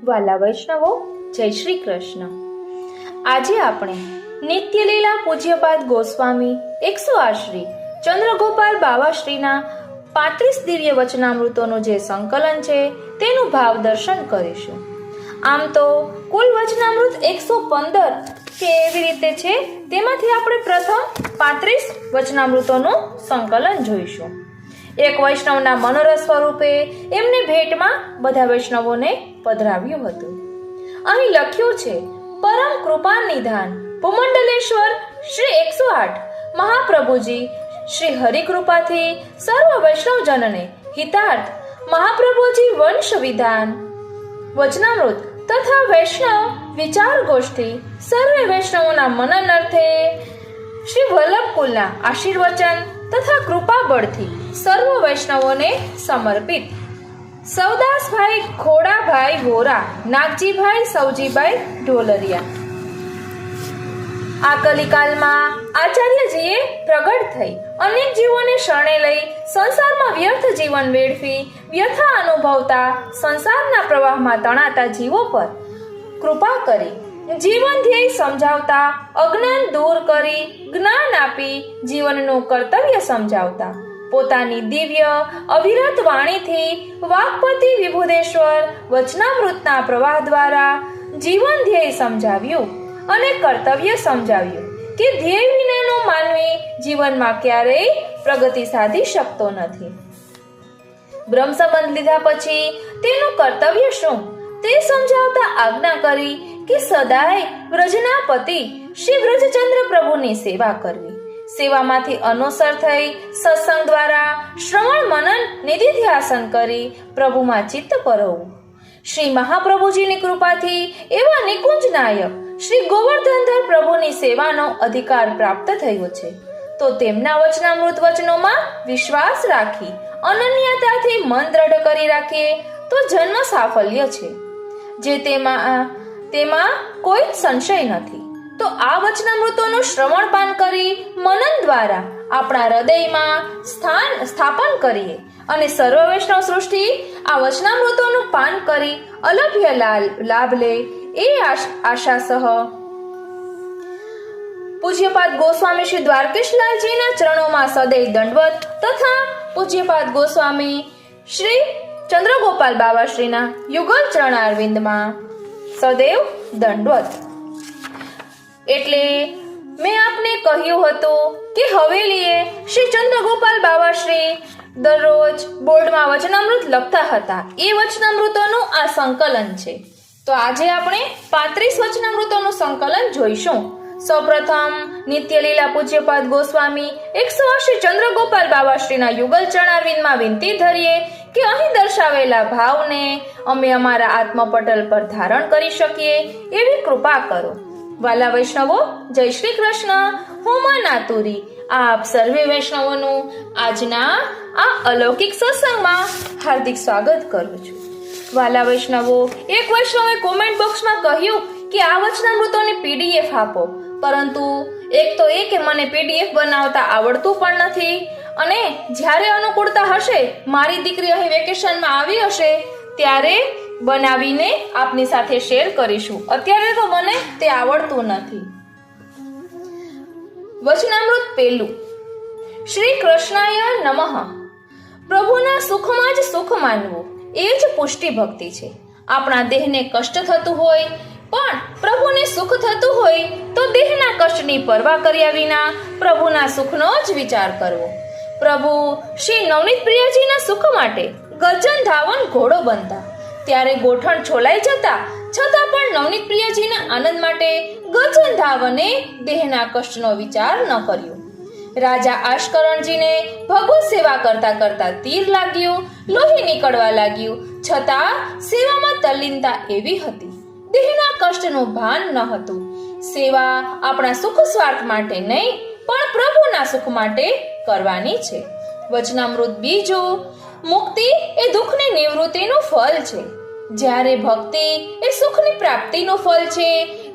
વાલા વૈષ્ણવો, જય શ્રી કૃષ્ણ. આજે આપણે નિત્યલીલા પૂજ્યપાદ ગોસ્વામી 108 શ્રી ચંદ્રગોપાલ બાવાશ્રીના 35 દિવ્ય વચનામૃતોનું જે સંકલન છે તેનું ભાવ દર્શન કરીશું. આમ તો કુલ વચનામૃત 115 કે એવી રીતે છે, તેમાંથી આપણે પ્રથમ 35 વચનામૃતોનું સંકલન જોઈશું. એક વૈષ્ણવના મનોરથ સ્વરૂપે એમને ભેટમાં બધા વૈષ્ણવોને પધરાવ્યું હતું. અહીં લખ્યું છે, પરમ કૃપા નિધાન ભૂમંડલેશ્વર શ્રી 108 મહાપ્રભુજી શ્રી હરિકૃપાથી સર્વ વૈષ્ણવજનને હિતાર્થ મહાપ્રભુજી વંશ વિધાન વચનામૃત તથા વૈષ્ણવ વિચાર ગોષ્ઠી સર્વે વૈષ્ણવોના મનન અર્થે શ્રી વલ્લભ કુલના આશીર્વચન તથા કૃપા બળથી સર્વ વૈષ્ણવોને સમર્પિત. સવદાસભાઈ ખોડાભાઈ વોરા, નાગજીભાઈ સૌજીભાઈ ઢોલરિયા. આ કલિકાલમાં આચાર્યજીએ પ્રગટ થઈ અનેક જીવોને શરણે લઈ સંસારમાં વ્યર્થ જીવન વેડફી વ્યથા અનુભવતા સંસારના પ્રવાહમાં તણાતા જીવો પર કૃપા કરી જીવન ધ્યેય સમજાવતા, અજ્ઞાન દૂર કરી જ્ઞાન આપી જીવનનું કર્તવ્ય સમજાવતા, પોતાની દિવ્ય અવિરત વાણીથી વાક્પતિ વિભુદેશ્વર વચનામૃતના પ્રવાહ દ્વારા જીવન ધ્યેય સમજાવ્યું અને કર્તવ્ય સમજાવ્યું કે ધ્યેય વિનાનો માનવી જીવનમાં ક્યારેય પ્રગતિ સાધી શકતો નથી. બ્રહ્મ સંબંધ લીધા પછી તેનું કર્તવ્ય શું તે સમજાવતા આજ્ઞા કરી કે સદાય વ્રજના પતિ શ્રી વ્રજચંદ્ર પ્રભુની સેવા કરવી. સેવામાંથી અનુસર થઈ સત્સંગ દ્વારા શ્રવણ મનન નિધિધ્યાસન કરી પ્રભુમાં ચિત્ત પરવવું. શ્રી મહાપ્રભુજીની કૃપાથી એવા નિકુંજ નાયક શ્રી ગોવર્ધનધર પ્રભુની સેવાનો અધિકાર પ્રાપ્ત થયો છે, તો તેમના વચનામૃત વચનોમાં વિશ્વાસ રાખી અનન્યતાથી મન દ્રઢ કરી રાખીએ તો જન્મ સાફલ્ય છે, જે તેમાં કોઈ સંશય નથી. તો આ વચનામૃતોનું શ્રવણ પાન કરી મનન દ્વારા આપણા હૃદયમાં સ્થાપન કરીએ અને સર્વ વૈષ્ણવ સૃષ્ટિ આ વચનામૃતોનું પાન કરી અલભ્ય લાભ લે એ આશા સહ પૂજ્યપાદ ગોસ્વામી શ્રી દ્વારકેશલાલજીના ચરણોમાં સદૈવ દંડવત તથા પૂજ્યપાદ ગોસ્વામી શ્રી ચંદ્રગોપાલ બાવાશ્રીના યુગલ ચરણારવિંદમાં સદૈવ દંડવત. એટલે મેં આપને કહ્યું હતું કે હવેલીએ શ્રી ચંદ્રગોપાલ બાવાશ્રી દરરોજ બોર્ડમાં વચનામૃત લખતા હતા. એ વચનામૃતોનું આ સંકલન છે. તો આજે આપણે 35 વચનામૃતોનું સંકલન જોઈશું. સૌપ્રથમ નિત્યલીલા પૂજ્યપાદ ગોસ્વામી 108 શ્રી ચંદ્રગોપાલ બાવાશ્રીના યુગલ ચરણારવિંદમાં વિનંતી ધરીએ કે અહીં દર્શાવેલા ભાવને અમે અમારા આત્મપટલ પર ધારણ કરી શકીએ એવી કૃપા કરો. વાલા વૈષ્ણવો, જય શ્રી કૃષ્ણ. હું માં નાતુરી આપ સર્વે વૈષ્ણવોનું આજના આ અલૌકિક સત્સંગમાં હાર્દિક સ્વાગત કરું છું. વાલા વૈષ્ણવો, એક વૈષ્ણવે કોમેન્ટ બોક્સમાં કહ્યું કે આ વચનામૃતોની પીડીએફ આપો, પરંતુ એક તો એ કે મને પીડીએફ બનાવતા આવડતું પણ નથી, અને જ્યારે અનુકૂળતા હશે, મારી દીકરી અહીં વેકેશનમાં આવી હશે ત્યારે બનાવીને આપની સાથે શેર કરીશું. અત્યારે તો મને તે આવડતું નથી. વચનામૃત પહેલું. શ્રી કૃષ્ણાય નમઃ. પ્રભુના સુખમાં જ સુખ માનવું એ જ પુષ્ટિ ભક્તિ છે. આપણા દેહને કષ્ટ થતું હોય પણ પ્રભુને સુખ થતું હોય તો દેહના કષ્ટની પરવા કર્યા વિના પ્રભુના સુખનો જ વિચાર કરવો. પ્રભુ શ્રી નવનીત પ્રિયજીના સુખ માટે ગર્જન ધાવન ઘોડો બનતા, ત્યારે ગોઠણ છોલાઈ જતા છતાં પણ નવનીત પ્રિયજીના આનંદ માટે ગર્જન ધાવને દેહના કષ્ટનો વિચાર ન કર્યો. રાજા આશકરણજીને ભગવત સેવા કરતા કરતા તીર લાગ્યું, લોહી નીકળવા લાગ્યું, છતાં સેવામાં તલ્લીનતા એવી હતી, દેહના કષ્ટનું ભાન ન હતું. સેવા આપણા સુખ સ્વાર્થ માટે નહીં પણ પ્રભુના સુખ માટે કરવાની છે. વચનામૃત બીજું. મુક્તિ એ દુઃખની નિવૃત્તિનું ફળ છે, જ્યારે ભક્તિ એ સુખની પ્રાપ્તિનું ફળ છે.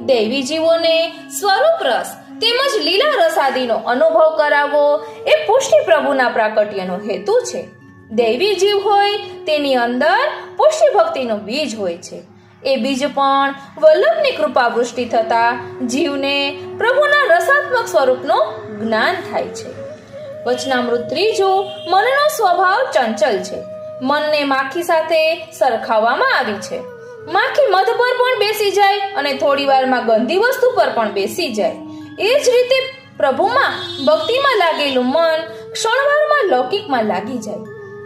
દૈવી જીવોને સ્વરૂપ રસ તેમજ લીલા રસ આદિનો અનુભવ કરાવવો એ પુષ્ટિ પ્રભુના પ્રાકટ્યનો હેતુ છે. દૈવી જીવ હોય તેની અંદર પુષ્ટિ ભક્તિનું બીજ હોય છે. એ બીજ પણ વલ્લભની કૃપા વૃષ્ટિ થતા જીવને પ્રભુના રસાત્મક સ્વરૂપનું જ્ઞાન થાય છે. વચનામૃત ત્રીજું, મનનો સ્વભાવ ચંચલ છે. મનને માખી સાથે સરખાવવામાં આવી છે. માખી મધ પર પણ બેસી જાય અને થોડી વારમાં ગંદી વસ્તુ પર પણ બેસી જાય. એ જ રીતે પ્રભુમાં ભક્તિમાં લાગેલું મન ક્ષણવારમાં લૌકિકમાં લાગી જાય.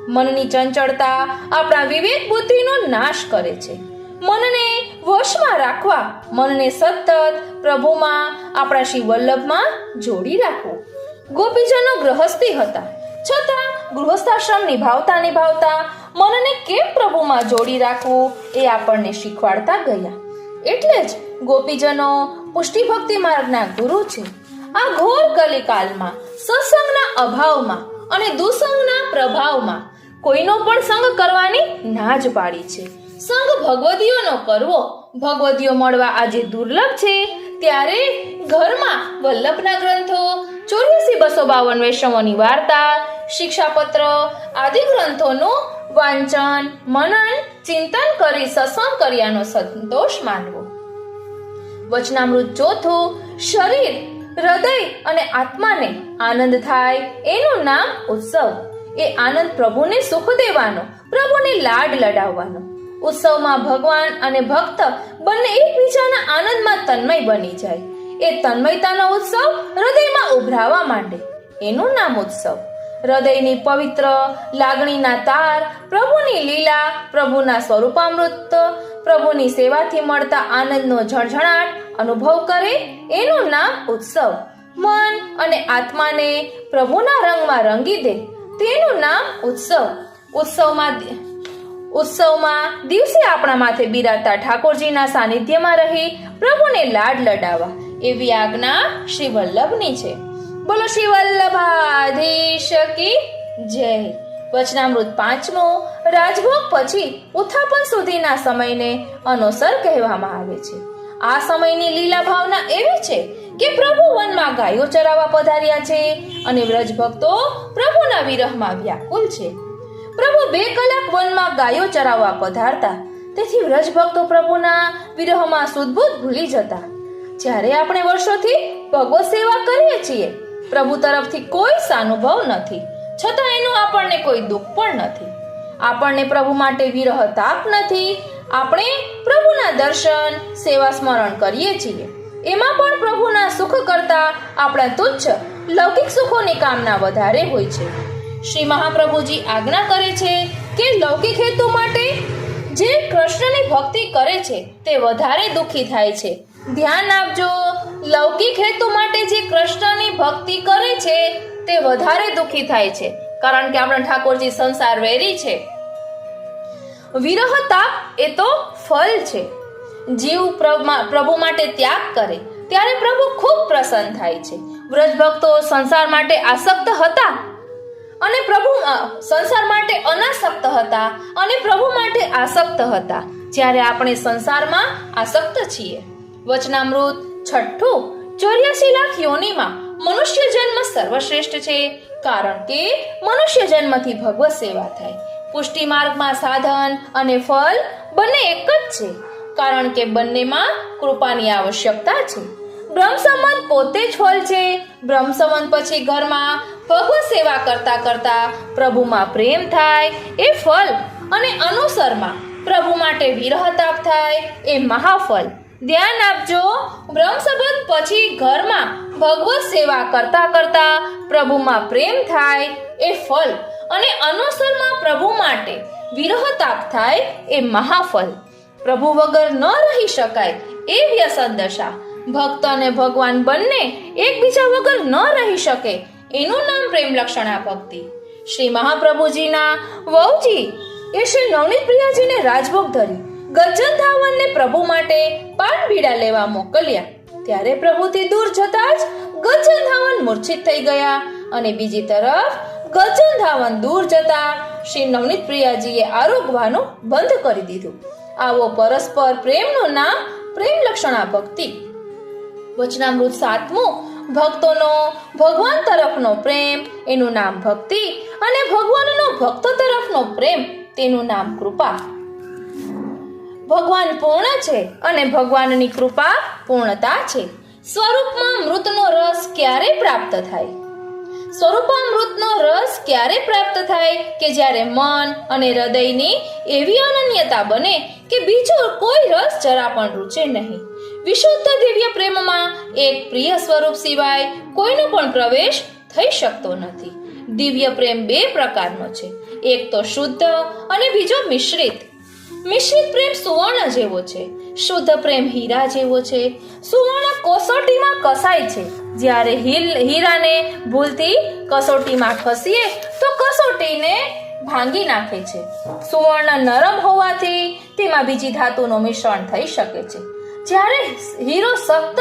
મનની ચંચળતા આપણા વિવેક બુદ્ધિનો નાશ કરે છે. મનને વશમાં રાખવા, મનને સતત પ્રભુમાં, આપણા શ્રી વલ્લભમાં જોડી રાખવું. ગોપીજનો ગૃહસ્થી હતા, છતાં ગૃહસ્થાશ્રમ નિભાવતા મનને કેમ પ્રભુમાં જોડી રાખવું એ આપણને શીખવાડતા ગયા. એટલે જ ગોપીજનો પુષ્ટિ ભક્તિ માર્ગના ગુરુ છે. આ ઘોર કલિકાલમાં સત્સંગના અભાવમાં અને દુસંગના પ્રભાવમાં કોઈનો પણ સંગ કરવાની ના જ પાડી છે. સંગ ભગવદીઓનો કરવો, ભગવદીઓ મળવા આજે દુર્લભ છે, ત્યારે ઘરમાં વલ્લભના ગ્રંથો, 84,252 વૈષ્ણવોની વાર્તા, શિક્ષાપત્ર આદિ ગ્રંથોનું વાંચન, મનન, ચિંતન કરી સત્સંગ કર્યાનો સંતોષ માનવો. વચનામૃત ચોથું, શરીર, હૃદય અને આત્માને આનંદ થાય એનું નામ ઉત્સવ. એ આનંદ પ્રભુને સુખ દેવાનો, પ્રભુને લાડ લડાવવાનો. ઉત્સવમાં ભગવાન અને ભક્ત બંને એકબીજાના આનંદમાં તન્મય બની જાય. એ તન્મયતાનો ઉત્સવ હૃદયમાં ઉભરાવા માંડે, એનું નામ ઉત્સવ. હૃદયની પવિત્ર લાગણીના તાર, પ્રભુની લીલા, પ્રભુના સ્વરૂપામૃત, પ્રભુની સેવાથી મળતા આનંદનો ઝણઝણાટ અનુભવ કરે, એનું નામ ઉત્સવ. મન અને આત્માને પ્રભુના રંગમાં રંગી દે, તેનું નામ ઉત્સવ. ઉત્સવમાં દિવસે આપણા માથે બિરાજતા ઠાકોરજીના સાનિધ્યમાં રહી પ્રભુને લાડ લડાવવા, એવી આજ્ઞા શ્રી વલ્લભની છે. બોલો શ્રી વલ્લભાધીશ કી જય. વચનામૃત પાંચમો, રાજભોગ પછી ઉત્થાપન સુધીના સમયને અનોસર કહેવામાં આવે છે. આ સમયની લીલા ભાવના એવી છે કે પ્રભુ વનમાં ગાયો ચરાવવા પધાર્યા છે અને વ્રજ ભક્તો પ્રભુના વિરહમાં વ્યાકુલ છે. પ્રભુ 2 કલાક વનમાં ગાયો ચરાવવા પધારતા, તેથી વ્રજ ભક્તો પ્રભુના વિરહમાં સુધબુધ ભૂલી જતા. જ્યારે આપણે વર્ષોથી ભગવત સેવા કરીએ છીએ, પ્રભુ તરફથી કોઈ સાનુભવ નથી, છતાં એનું આપણને કોઈ દુઃખ પણ નથી. આપણને પ્રભુ માટે વિરહ તાપ નથી. આપણે પ્રભુના દર્શન, સેવા, સ્મરણ કરીએ છીએ, એમાં પણ પ્રભુના સુખ કરતા આપણા તુચ્છ લૌકિક સુખોની કામના વધારે હોય છે. શ્રી મહાપ્રભુજી આજ્ઞા કરે છે કે લૌકિક હેતુ માટે જે કૃષ્ણની ભક્તિ કરે છે તે વધારે દુઃખી થાય છે. ધ્યાન આપજો, લૌકિક હેતુ માટે જે કૃષ્ણની ભક્તિ કરે છે તે વધારે દુઃખી થાય છે, કારણ કે આપણા ઠાકોરજી સંસાર વેરી છે. વિરહ તાપ એ તો ફળ છે. જીવ પ્રભુ માટે ત્યાગ કરે ત્યારે પ્રભુ ખૂબ પ્રસન્ન થાય છે. વ્રજ ભક્તો સંસાર માટે આસક્ત હતા અને પ્રભુ સંસાર માટે અનાસક્ત હતા અને પ્રભુ માટે આસક્ત હતા, જ્યારે આપણે સંસારમાં આસક્ત છીએ. વચનામૃત છઠ્ઠું, 84 લાખ યોનિમાં મનુષ્ય જન્મ સર્વશ્રેષ્ઠ છે, કારણ કે મનુષ્ય જન્મથી ભગવત સેવા થાય. પુષ્ટિ માર્ગમાં સાધન અને ફળ બંને એક જ છે, કારણ કે બંનેમાં કૃપાની આવશ્યકતા છે. બ્રહ્મ સંબંધ પોતે જ ફળ છે. બ્રહ્મ સંબંધ પછી ઘરમાં ભગવત સેવા કરતા કરતા પ્રભુમાં પ્રેમ થાય એ ફળ, અને અનુસરમાં પ્રભુ માટે વિરહ તાપ થાય એ મહાફળ. ધ્યાન આપજો, બ્રહ્મ સંબંધ પછી ઘરમાં ભગવત સેવા કરતા કરતા પ્રભુમાં પ્રેમ થાય એ ફળ, અને અનુસરમાં પ્રભુ માટે વિરહ તાપ થાય એ મહાફળ. પ્રભુ વગર ન રહી શકાય એ વ્યસન દશા. ભક્ત અને ભગવાન બંને એકબીજા વગર ન રહી શકે, એનું નામ પ્રેમ લક્ષણા ભક્તિ. શ્રી મહાપ્રભુજીના વહુજી એ શ્રી નવનીત પ્રિયાજીને રાજભોગ ધરી ગજ્જન ધાવનને પ્રભુ માટે પાન બીડા લેવા મોકલ્યા. ત્યારે પ્રભુથી દૂર જતા જ ગજ્જન ધાવન મૂર્છિત થઈ ગયા, અને બીજી તરફ ગજ્જન ધાવન દૂર જતા શ્રી નવનીત પ્રિયાજીએ આરોગવાનું બંધ કરી દીધું. આવો પરસ્પર પ્રેમનું નામ પ્રેમ લક્ષણા ભક્તિ. વચનામૃત સાતમું, ભક્તોનો ભગવાન તરફનો પ્રેમ એનું નામ ભક્તિ, અને ભગવાનનો ભક્તો તરફનો પ્રેમ તેનું નામ કૃપા. ભગવાન પૂર્ણ છે અને ભગવાનની કૃપા પૂર્ણતા છે. સ્વરૂપમાં મૃતનો રસ ક્યારે પ્રાપ્ત થાય? સ્વરૂપામૃતનો રસ ક્યારે પ્રાપ્ત થાય કે જ્યારે મન અને હૃદયની એવી અનન્યતા બને કે બીજો કોઈ રસ જરા પણ રૂચે નહીં. વિશુદ્ધ દિવ્ય પ્રેમમાં એક પ્રિય સ્વરૂપ સિવાય કોઈનો પણ પ્રવેશ થઈ શકતો નથી. દિવ્ય પ્રેમ બે પ્રકારનો છે, એક તો શુદ્ધ અને બીજો મિશ્રિત. મિશ્રિત પ્રેમ સુવર્ણ જેવો છે, શુદ્ધ પ્રેમ હીરા જેવો છે. સુવર્ણ કસોટીમાં કસાય છે, જ્યારે હીરાને ભૂલથી કસોટીમાં ખસીએ તો કસોટીને ભાંગી નાખે છે. સુવર્ણ નરમ હોવાથી તેમાં બીજી ધાતુનું મિશ્રણ થઈ શકે છે, જ્યારે હીરો સખ્ત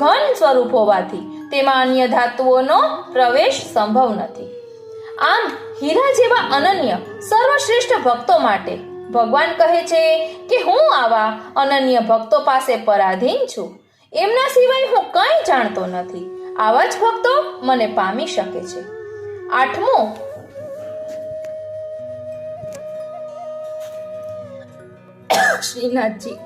ઘન સ્વરૂપ હોવાથી તેમાં અન્ય ધાતુઓનો પ્રવેશ સંભવ નથી. આમ હીરા જેવા અનન્ય સર્વશ્રેષ્ઠ ભક્તો માટે ભગવાન કહે છે કે હું આવા અનન્ય ભક્તો પાસે પરાધીન છું. એમના સિવાય હું કંઈ જાણતો નથી. આવા જ ભક્તો મને પામી શકે છે. 8મું, શ્રીનાથજી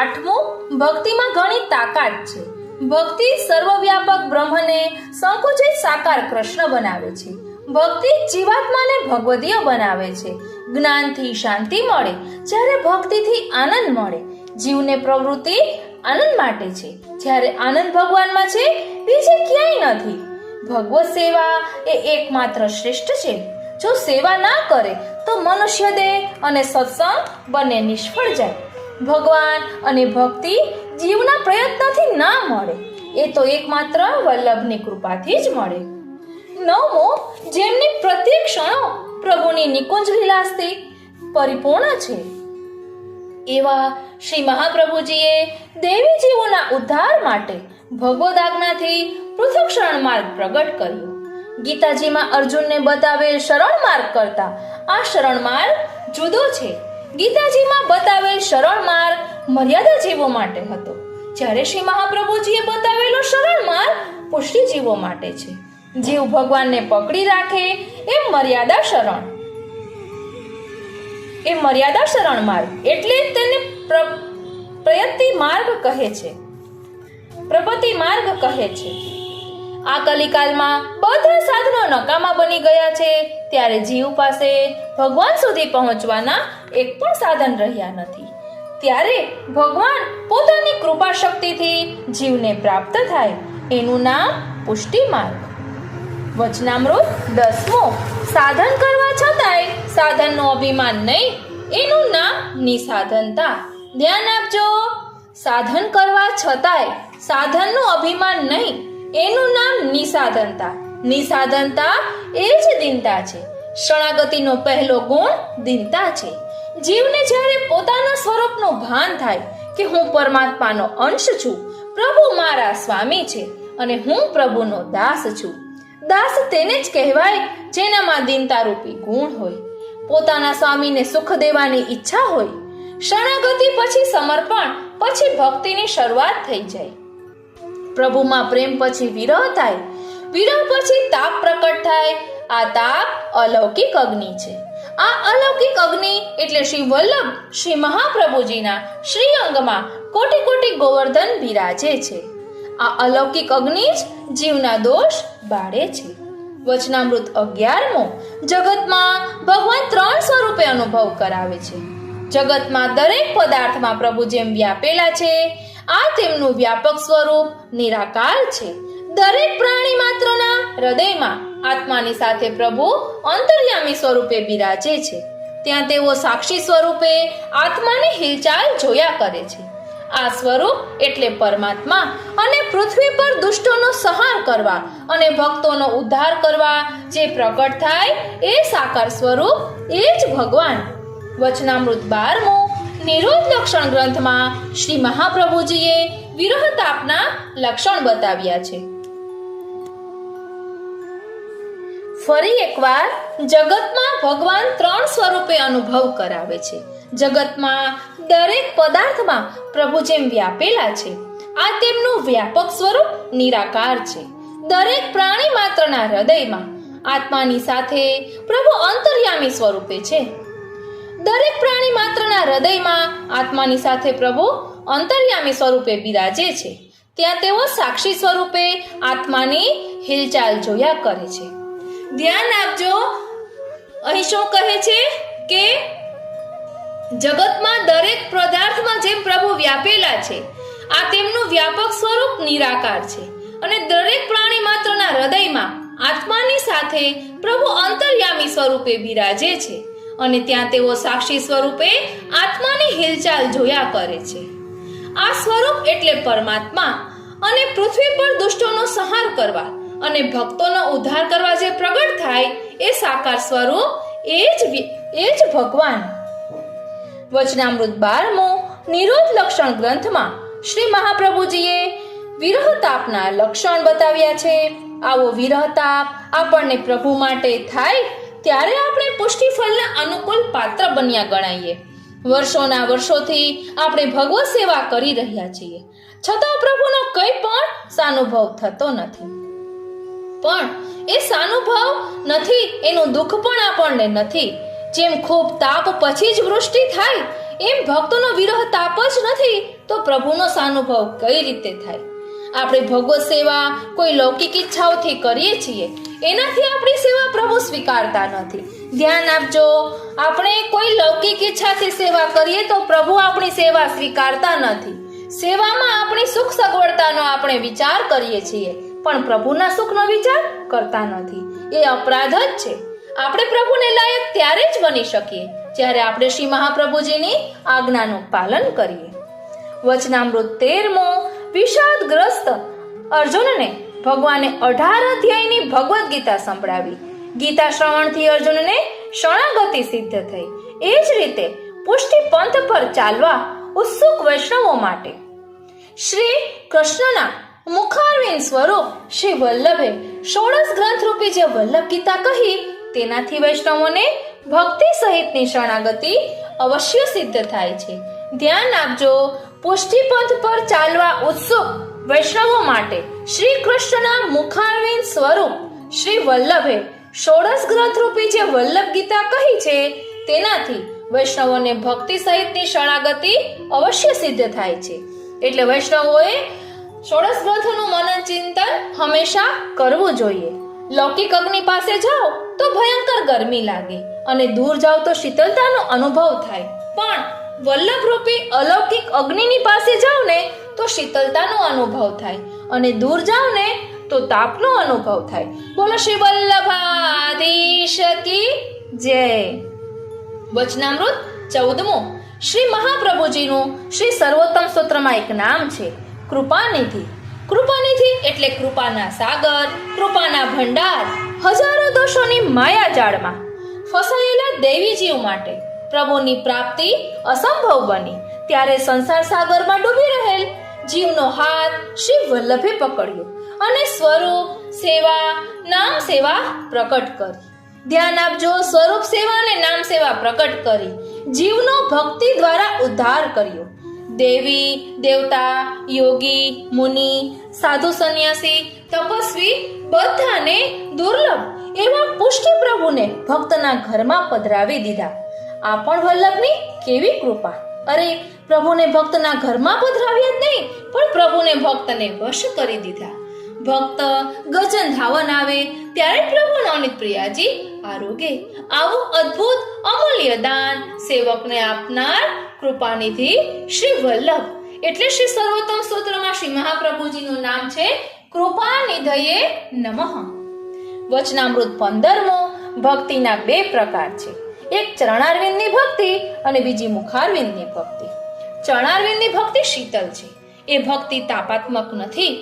8મું, ભક્તિમાં ઘણી તાકાત છે. ભક્તિ સર્વવ્યાપક બ્રહ્મને સંકુચિત સાકાર કૃષ્ણ બનાવે છે. ભક્તિ જીવાત્માને ભગવદીય બનાવે છે. જ્ઞાનથી શાંતિ મળે, જ્યારે ભક્તિથી આનંદ મળે. જીવને પ્રવૃત્તિ આનંદ માટે છે, જ્યારે આનંદ ભગવાનમાં છે, બીજે ક્યાંય નથી. ભગવત સેવા એ એકમાત્ર શ્રેષ્ઠ છે. જો સેવા ના કરે તો મનુષ્ય દેહ અને સત્સંગ બંને નિષ્ફળ જાય. ભગવાન અને ભક્તિ જીવના પ્રયત્નથી ના મળે, એ તો એકમાત્ર વલ્લભની કૃપાથી જ મળે. 9મું, જેમની પ્રત્યેક ક્ષણો પ્રભુની નિકુંજ લીલાથી પરિપૂર્ણ છે. એવા શ્રી મહાપ્રભુજીએ દેવી જીવોના ઉદ્ધાર માટે ભગવદ આજ્ઞાથી પૃથક શરણ માર્ગ પ્રગટ કર્યો. ગીતાજીમાં અર્જુનને બતાવેલ શરણ માર્ગ કરતા આ શરણ માર્ગ જુદો છે. ગીતાજીમાં બતાવેલ શરણ માર્ગ મર્યાદા જીવો માટે હતો, જ્યારે શ્રી મહાપ્રભુજીએ બતાવેલો શરણ માર્ગ પુષ્ટિ જીવો માટે છે. જીવ ભગવાનને પકડી રાખે એ મર્યાદા શરણ માર્ગ, એટલે તેને પ્રયત્તિ માર્ગ કહે છે, પ્રપત્તિ માર્ગ કહે છે. આ કલિકાલમાં બધા સાધનો નકામા બની ગયા છે, ત્યારે જીવ પાસે ભગવાન સુધી પહોંચવાના એક પણ સાધન રહ્યા નથી. ત્યારે ભગવાન પોતાની કૃપા શક્તિથી જીવને પ્રાપ્ત થાય, એનું નામ પુષ્ટિ માર્ગ. વચનામૃત 10મો, સાધન કરવા છતાંય સાધનનો અભિમાન નહીં, એનું નામ નિસાધનતા. ધ્યાન આપજો, સાધન કરવા છતાંય સાધનનું અભિમાન નહીં, એનું નામ નિસાધનતા. નિસાધનતા એ જ દીનતા છે. શરણાગતિનો પહેલો ગુણ દીનતા છે. જીવને જ્યારે પોતાના સ્વરૂપનું ભાન થાય કે હું પરમાત્માનો અંશ છું, પ્રભુ મારા સ્વામી છે અને હું પ્રભુનો દાસ છું. દાસ તેને જ કહેવાય જેનામાં દીનતા રૂપી ગુણ હોય, પોતાના સ્વામીને સુખ દેવાની ઈચ્છા હોય. શરણાગતિ પછી સમર્પણ, પછી ભક્તિની શરૂઆત થઈ જાય. પ્રભુમાં પ્રેમ પછી વિરહ થાય, વિરહ પછી તાપ પ્રકટ થાય. આ તાપ અલૌકિક અગ્નિ છે. આ અલૌકિક અગ્નિ એટલે શ્રી વલ્લભ શ્રી મહાપ્રભુજીના શ્રી અંગમાં કોટી કોટી ગોવર્ધન બિરાજે છે. આ અલૌકિક અગ્નિ જ જીવના દોષ બાળે છે. વચનામૃત 11મો, જગતમાં ભગવાન 3 સ્વરૂપે અનુભવ કરાવે છે. જગતમાં દરેક પદાર્થમાં પ્રભુ જેમ વ્યાપેલા છે, આ તેમનું વ્યાપક સ્વરૂપ નિરાકાર છે. દરેક પ્રાણી માત્રના હૃદયમાં આત્માની સાથે પ્રભુ અંતર્યામી સ્વરૂપે બિરાજે છે. ત્યાં તેઓ સાક્ષી સ્વરૂપે આત્માની હિલચાલ જોયા કરે છે. આ સ્વરૂપ એટલે પરમાત્મા, અને પૃથ્વી પર દુષ્ટોનો સંહાર કરવા અને ભક્તોનો ઉદ્ધાર કરવા જે પ્રગટ થાય એ સાકાર સ્વરૂપ, એ જ ભગવાન. વચનામૃત 12મો, નિરોધ લક્ષણ ગ્રંથમાં શ્રી મહાપ્રભુજીએ વિરહ તાપના લક્ષણ બતાવ્યા છે. ફરી એકવાર જગતમાં ભગવાન 3 સ્વરૂપે અનુભવ કરાવે છે. જગતમાં દરેક પદાર્થમાં પ્રભુ જેમ વ્યાપેલા છે, આ તેમનું વ્યાપક સ્વરૂપ નિરાકાર છે. દરેક પ્રાણી માત્રના હૃદયમાં આત્માની સાથે પ્રભુ અંતર્યામી સ્વરૂપે છે. દરેક પ્રાણી માત્રના હૃદયમાં આત્માની સાથે પ્રભુ અંતર્યામી સ્વરૂપે બિરાજે છે. ત્યાં તેઓ સાક્ષી સ્વરૂપે આત્માની હિલચાલ જોયા કરે છે. ધ્યાન આપજો, અહીં શું કહે છે કે જગતમાં દરેક પદાર્થમાં જેમ પ્રભુ વ્યાપેલા છે, આ તેમનું વ્યાપક સ્વરૂપ નિરાકાર છે. અને દરેક પ્રાણી માત્રના હૃદયમાં આત્માની સાથે પ્રભુ અંતર્યામી સ્વરૂપે બિરાજે છે અને ત્યાં તેઓ સાક્ષી સ્વરૂપે આત્માની હિલચાલ જોયા કરે છે. આ સ્વરૂપ એટલે પરમાત્મા અને પૃથ્વી પર દુષ્ટોનો સંહાર કરવા અને ભક્તોનો ઉદ્ધાર કરવા જે પ્રગટ થાય એ સાકાર સ્વરૂપ એ જ ભગવાન. વચનામૃત 12 નિરોધ લક્ષણ ગ્રંથમાં શ્રી મહાપ્રભુજીએ વિરહતાપના લક્ષણ બતાવ્યા છે. આવો વિરહતાપ આપણને પ્રભુ માટે થાય ત્યારે આપણે પુષ્ટિફળના અનુકૂળ પાત્ર બન્યા ગણાઈએ. વર્ષોના વર્ષોથી આપણે ભગવત સેવા કરી રહ્યા છીએ, છતાં પ્રભુનો કંઈ પણ સાનુભવ થતો નથી. પણ એ સાનુભવ નથી એનું દુઃખ પણ આપણને નથી. જેમ ખૂબ તાપ પછી જ વૃષ્ટિ થાય એમ ભક્તોનો વિરહ તાપ જ નથી તો પ્રભુનો સાનુભવ કઈ રીતે થાય? આપણે ભગવત સેવા કોઈ લૌકિક ઈચ્છાઓથી કરીએ છીએ, એનાથી આપણી સેવા પ્રભુ સ્વીકારતા નથી. ધ્યાન આપજો, આપણે કોઈ લૌકિક ઈચ્છાથી સેવા કરીએ તો પ્રભુ આપણી સેવા સ્વીકારતા નથી. સેવામાં આપણી સુખ સગવડતાનો આપણે વિચાર કરીએ છીએ પણ પ્રભુના સુખનો વિચાર કરતા નથી. એ અપરાધ જ છે. આપણે પ્રભુને લાયક ત્યારે જ બની શકીએ જ્યારે આપણે શ્રી મહાપ્રભુજીની આજ્ઞાનું પાલન કરીએ. વચનામૃત 13 વિષાદગ્રસ્ત અર્જુનને ભગવાને 18 અધ્યાયની ભગવદ્ ગીતા સંભળાવી. ગીતા શ્રવણથી અર્જુનને શરણાગતિ સિદ્ધ થઈ. એ જ રીતે પુષ્ટિ પંથ પર ચાલવા ઉત્સુક વૈષ્ણવો માટે શ્રી કૃષ્ણના મુખારવિંદ સ્વરૂપ શ્રી વલ્લભે 16 ગ્રંથ રૂપી જે વલ્લભ ગીતા કહી તેનાથી વૈષ્ણવોને ભક્તિ સહિતની શરણાગતિ અવશ્ય સિદ્ધ થાય છે. ધ્યાન આપજો, પુષ્ટિ પંથ પર ચાલવા ઉત્સુક વૈષ્ણવો માટે શ્રી કૃષ્ણના મુખારવિંદ સ્વરૂપ શ્રી વલ્લભે 16 ગ્રંથ રૂપી જે વલ્લભ ગીતા કહી છે તેનાથી વૈષ્ણવોને ભક્તિ સહિતની શરણાગતિ અવશ્ય સિદ્ધ થાય છે. એટલે વૈષ્ણવોએ 16 ગ્રંથોનું મનન ચિંતન હંમેશા કરવું જોઈએ. લૌકિક અગ્નિ પાસે જાઓ તો ભયંકર ગરમી લાગે અને દૂર જાઓ તો શીતળતાનો અનુભવ થાય, પણ વલ્લભ રૂપી અલૌકિક અગ્નિની પાસે જાઓ ને તો શીતળતાનો અનુભવ થાય અને દૂર જાઓ ને તો તાપનો અનુભવ થાય. બોલો શ્રી વલ્લભાધીશ કી જય. વચનામૃત 14 શ્રી મહાપ્રભુજીનું શ્રી સર્વોત્તમ સ્તોત્રમાં એક નામ છે કૃપાનિધિ. કૃપાનિધિ એટલે કૃપાના સાગર, કૃપાના ભંડાર. હજારો દોષોની માયાજાળમાં ફસાયેલા દેવી જીવ માટે પ્રભુની પ્રાપ્તિ અસંભવ બની ત્યારે સંસાર સાગરમાં ડૂબી રહેલ જીવનો હાથ શ્રી વલ્લભે પકડ્યો અને સ્વરૂપ સેવા નામ સેવા પ્રકટ કરી. ધ્યાન આપજો, સ્વરૂપ સેવા અને નામ સેવા પ્રકટ કરી જીવનો ભક્તિ દ્વારા ઉદ્ધાર કર્યો. દેવી દેવતા, યોગી, મુનિ, સાધુ, સંન્યાસી, તપસ્વી બધાને દુર્લભ એવા પુષ્ટિ પ્રભુને ભક્તના ઘરમાં પધરાવી દીધા. આ પણ વલ્લભની કેવી કૃપા! અરે, પ્રભુને ભક્તના ઘરમાં પધરાવ્યા જ નહીં પણ પ્રભુને ભક્તને વશ કરી દીધા. ભક્ત ગજન ધાવન આવે ત્યારે પ્રભુ નવનીત પ્રિયાજી આરોગે. આવું અદ્ભુત અમૂલ્ય દાન સેવકને આપનાર કૃપાનિધિ શ્રી વલ્લભ એટલે શ્રી સર્વોત્તમ સ્તોત્રમાં શ્રી મહાપ્રભુજીનું નામ છે કૃપાનિધયે નમઃ. વચનામૃત 15 ભક્તિના 2 પ્રકાર છે. એક ચરણારવિંદની ભક્તિ અને બીજી મુખારવિંદની ભક્તિ. ચરણારવિંદની ભક્તિ શીતલ છે. એ ભક્તિ તાપાત્મક નથી.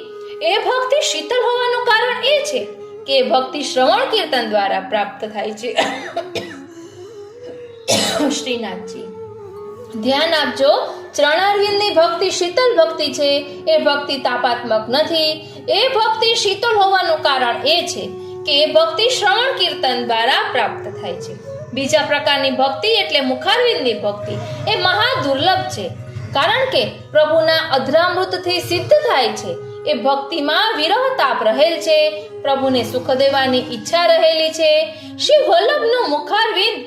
એ ભક્તિ શીતળ હોવાનું કારણ એ છે કે એ ભક્તિ શ્રવણ કીર્તન દ્વારા પ્રાપ્ત થાય છે. શ્રીનાથજી ધ્યાન આપજો, ચરણારવિંદની ભક્તિ શીતળ ભક્તિ છે. એ ભક્તિ તાપાત્મક નથી. એ ભક્તિ શીતળ હોવાનું કારણ એ છે કે એ ભક્તિ શ્રવણ કીર્તન દ્વારા પ્રાપ્ત થાય છે. બીજા પ્રકારની ભક્તિ એટલે મુખારવિંદની ભક્તિ એ મહા દુર્લભ છે કારણ કે પ્રભુના અધરામૃતથી સિદ્ધ થાય છે. એ ભક્તિમાં વિરહ તાપ રહેલ છે, પ્રભુને સુખ દેવાની ઈચ્છા રહેલી છે. શ્રી વલ્લભનું મુખારવિંદ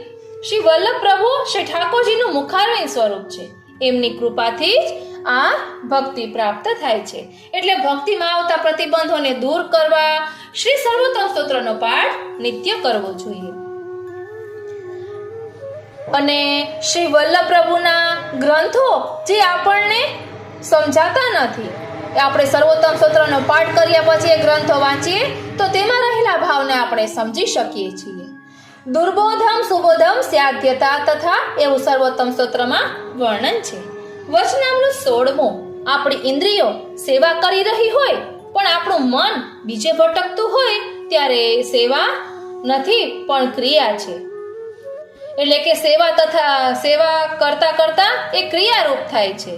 શ્રી વલ્લભ પ્રભુ શ્રી ઠાકોરજીનું મુખારવિંદ સ્વરૂપ છે. એમની કૃપાથી જ આ ભક્તિ પ્રાપ્ત થાય છે. એટલે ભક્તિમાં આવતા પ્રતિબંધોને દૂર કરવા શ્રી સર્વોત્તમ સ્તોત્રનો પાઠ નિત્ય કરવો જોઈએ. અને શ્રી વલ્લભ પ્રભુના ગ્રંથો જે આપણને સમજાતા નથી, આપણે સર્વોત્તમ સ્તોત્રનો પાઠ કર્યા પછી એ ગ્રંથો વાંચીએ તો તેમાં રહેલા ભાવને આપણે સમજી શકીએ છીએ. દુર્બોધમ સુબોધમ સ્યાધ્યતા તથા એવું સર્વોત્તમ સ્તોત્રમાં વર્ણન છે. વચનામૃત 16મો. આપણી ઇન્દ્રિયો સેવા કરી રહી હોય પણ આપણું મન બીજે ભટકતું હોય ત્યારે સેવા નથી પણ ક્રિયા છે. એટલે કે સેવા કરતા કરતા એ ક્રિયારૂપ થાય છે.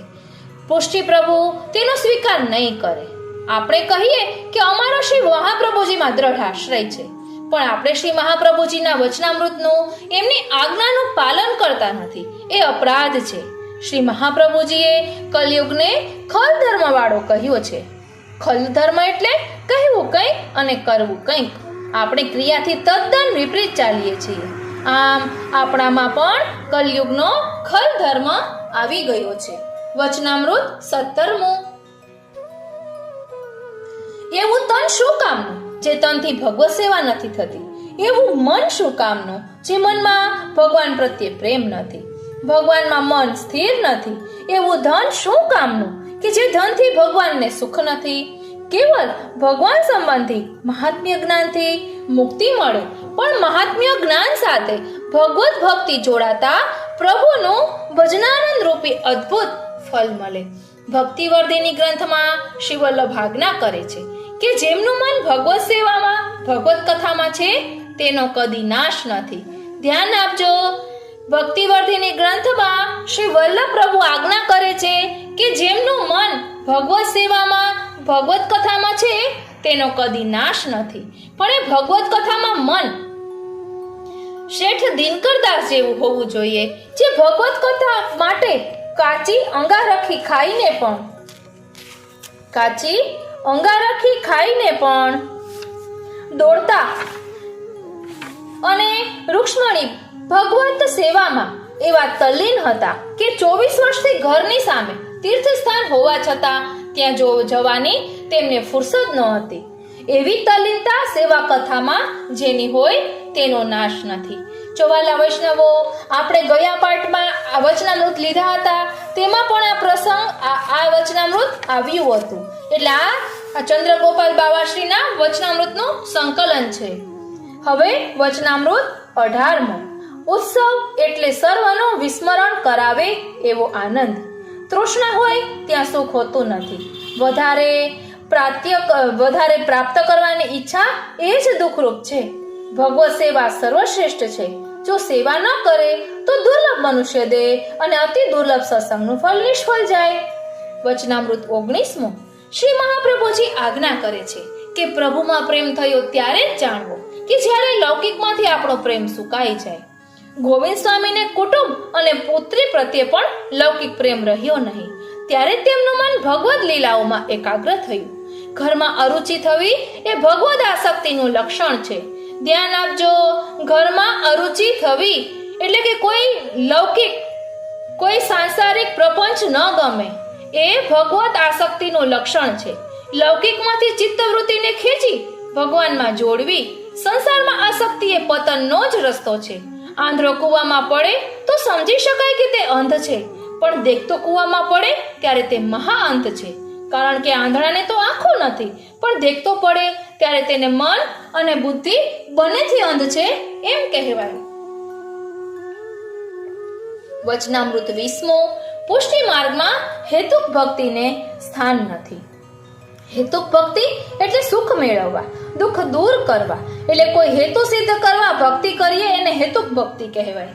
પુષ્ટિ પ્રભુ તેનો સ્વીકાર નહીં કરે. આપણે કહીએ કે અમારો શ્રી મહાપ્રભુજીમાં દ્રઢ આશ્રય છે, પણ આપણે શ્રી મહાપ્રભુજીના વચનામૃતનું એમની આજ્ઞાનું પાલન કરતા નથી. એ અપરાધ છે. શ્રી મહાપ્રભુજીએ કલયુગને ખલ ધર્મ વાળો કહ્યો છે. ખલ ધર્મ એટલે કહેવું કંઈક અને કરવું કંઈક. આપણે ક્રિયાથી તદ્દન વિપરીત ચાલીએ છીએ. આમ આપણામાં પણ કલયુગનો ખલ ધર્મ આવી ગયો છે. વચનામૃત 17મું. એવું તન શું કામનું જે તનથી ભગવત સેવા નથી થતી? એવું મન શું કામનું જે મનમાં ભગવાન પ્રત્યે પ્રેમ નથી, ભગવાનમાં મન સ્થિર નથી? એવું ધન શું કામનું કે જે ધનથી ભગવાનને સુખ નથી? કેવલ ભગવાન સંબંધી મહાત્મ્ય જ્ઞાનથી મુક્તિ મળે, પણ મહાત્મ્ય જ્ઞાન સાથે ભગવત ભક્તિ જોડાતા પ્રભુનું ભજનાનંદ રૂપી અદ્ભુત ફળ મળે. ભક્તિવર્ધિની ગ્રંથમાં શ્રી વલ્લભ આજ્ઞા કરે છે કે જેમનું મન ભગવત સેવામાં ભગવત કથામાં છે તેનો કદી નાશ નથી. ધ્યાન આપજો, ભક્તિવર્ધિની ગ્રંથમાં શ્રી વલ્લભ પ્રભુ આજ્ઞા કરે છે કે જેમનું મન ભગવત સેવામાં ભગવત કથામાં છે તેનો કદી નાશ નથી, પણ એ ભગવત કથામાં મન શેઠ દિનકરદાસ જેવું હોવું જોઈએ, જે ભગવત કથા માટે કાચી અંગારખી ખાઈને પણ દોડતા અને રૂક્ષ્મણી ભગવત સેવામાં એવા તલ્લીન હતા કે 24 વર્ષથી ઘરની સામે તીર્થસ્થાન હોવા છતાં ત્યાં જવાની તેમને ફુરસદ ન હતી. એવી તલ્લીનતા સેવા કથામાં જેની હોય તેનો નાશ નથી. ચોવાલા વૈષ્ણવો, આપણે ગયા પાઠમાં આ વચનામૃત લીધા હતા, તેમાં પણ આ પ્રસંગ આ વચનામૃત આવ્યું હતું. એટલે આ ચંદ્રગોપાલ બાવાશ્રીના વચનામૃતનું સંકલન છે. હવે વચનામૃત 18મો. ઉત્સવ એટલે સર્વનું વિસ્મરણ કરાવે એવો આનંદ. તૃષ્ણા હોય ત્યાં સુખ હોતું નથી. વધારે પ્રાપ્ત કરવાની ઈચ્છા એ જ દુઃખરૂપ છે. ભગવત સેવા સર્વશ્રેષ્ઠ છે. જો સેવા ન કરે તો દુર્લભ મનુષ્ય દેહ અને અતિ દુર્લભ સત્સંગનું ફળ નિષ્ફળ જાય. વચનામૃત 19મો. શ્રી મહાપ્રભુજી આજ્ઞા કરે છે કે પ્રભુમાં પ્રેમ થયો ત્યારે જ જાણવો કે જ્યારે લૌકિકમાંથી આપણો પ્રેમ સુકાઈ જાય. ગોવિંદ સ્વામીને કુટુંબ અને પુત્રી પ્રત્યે પણ લૌકિક પ્રેમ રહ્યો નહીં, ત્યારે તેમનું મન ભગવદ લીલાઓમાં એકાગ્ર થયું. ઘરમાં અરુચિ થવી એ ભગવદ આસક્તિનું લક્ષણ છે. ધ્યાન આપજો, ઘરમાં અરુચિ થવી એટલે કે કોઈ સાંસારિક પ્રપંચ ન ગમે એ ભગવત આસક્તિનું લક્ષણ છે. લૌકિકમાંથી ચિત્તવૃત્તિને ખેંચી ભગવાનમાં જોડવી સંસારમાં આસક્તિ એ પતનનો જ રસ્તો છે. આંધળો કૂવામાં પડે તો સમજી શકાય કે તે અંધ છે, પણ દેખતો કૂવામાં પડે ત્યારે તે મહાઅંત છે. કારણ કે આંધળાને તો આંખો નથી, પણ દેખતો પડે ત્યારે તેને મન અને બુદ્ધિ બંનેથી અંધ છે એમ કહેવાય. વચનામૃત 20મો. પુષ્ટિ માર્ગમાં હેતુક ભક્તિને સ્થાન નથી. હેતુક ભક્તિ એટલે સુખ મેળવવા, દુઃખ દૂર કરવા, એટલે કોઈ હેતુ સિદ્ધ કરવા ભક્તિ કરીએ એને હેતુક ભક્તિ કહેવાય.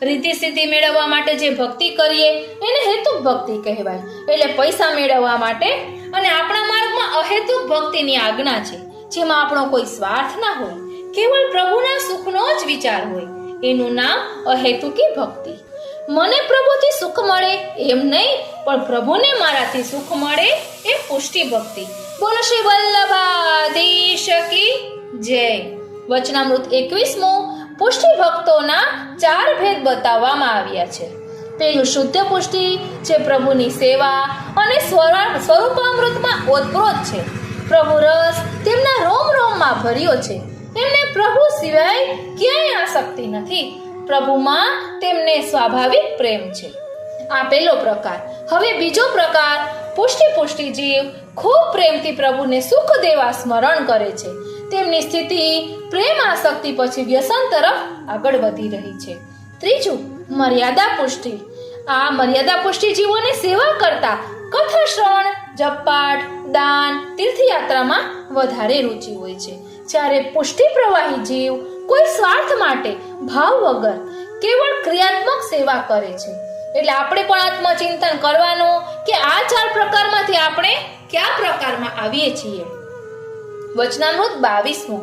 રીતિ સિદ્ધિ મેળવવા માટે જે ભક્તિ કરીએ એને હેતુક ભક્તિ કહેવાય. એટલે પૈસા મેળવવા માટે અને આપણા માર્ગમાં અહેતુક ભક્તિની આજ્ઞા છે, જેમાં આપણો કોઈ સ્વાર્થ ના હોય, કેવળ પ્રભુના સુખનો જ વિચાર હોય, એનું નામ અહેતુકી ભક્તિ. મને પ્રભુથી સુખ મળે એમ નહીં, પણ પ્રભુને મારાથી સુખ મળે એ પુષ્ટિ ભક્તિ. બોલો શ્રી વલ્લભાધીશ કી જય. વચનામૃત 21મો. પુષ્ટિ ભક્તોના 4 ભેદ બતાવવામાં આવ્યા છે. પેલું શુદ્ધ પુષ્ટિ, જે પ્રભુની સેવા અને સ્વરૂપામૃતમાં ઓતપ્રોત છે. પ્રભુ રસ તેમના રોમ રોમમાં ભર્યો છે. એમને પ્રભુ સિવાય ક્યાંય આસક્તિ નથી. પ્રભુમાં તેમને સ્વાભાવિક પ્રેમ છે. આ પહેલો પ્રકાર. હવે બીજો પ્રકાર, પુષ્ટિ જીવ ખૂબ પ્રેમથી પ્રભુને સુખ દેવા સ્મરણ કરે છે. તેમની સ્થિતિ પ્રેમ આસક્તિ પછી વ્યસન તરફ આગળ વધી રહી છે. ત્રીજું, મર્યાદા પુષ્ટિ. આ મર્યાદા પુષ્ટિ જીવોને સેવા કરતા કથા શ્રવણ, જપપાઠ, દાન, તીર્થયાત્રામાં વધારે રુચિ હોય છે. જ્યારે પુષ્ટિ પ્રવાહી જીવ કોઈ સ્વાર્થ માટે ભાવ વગર કેવળ ક્રિયાત્મક સેવા કરે છે. એટલે આપણે પણ આત્મચિંતન કરવાનું કે આ 4 પ્રકારમાંથી આપણે કયા પ્રકારમાં આવીએ છીએ. વચનામૃત 22મો.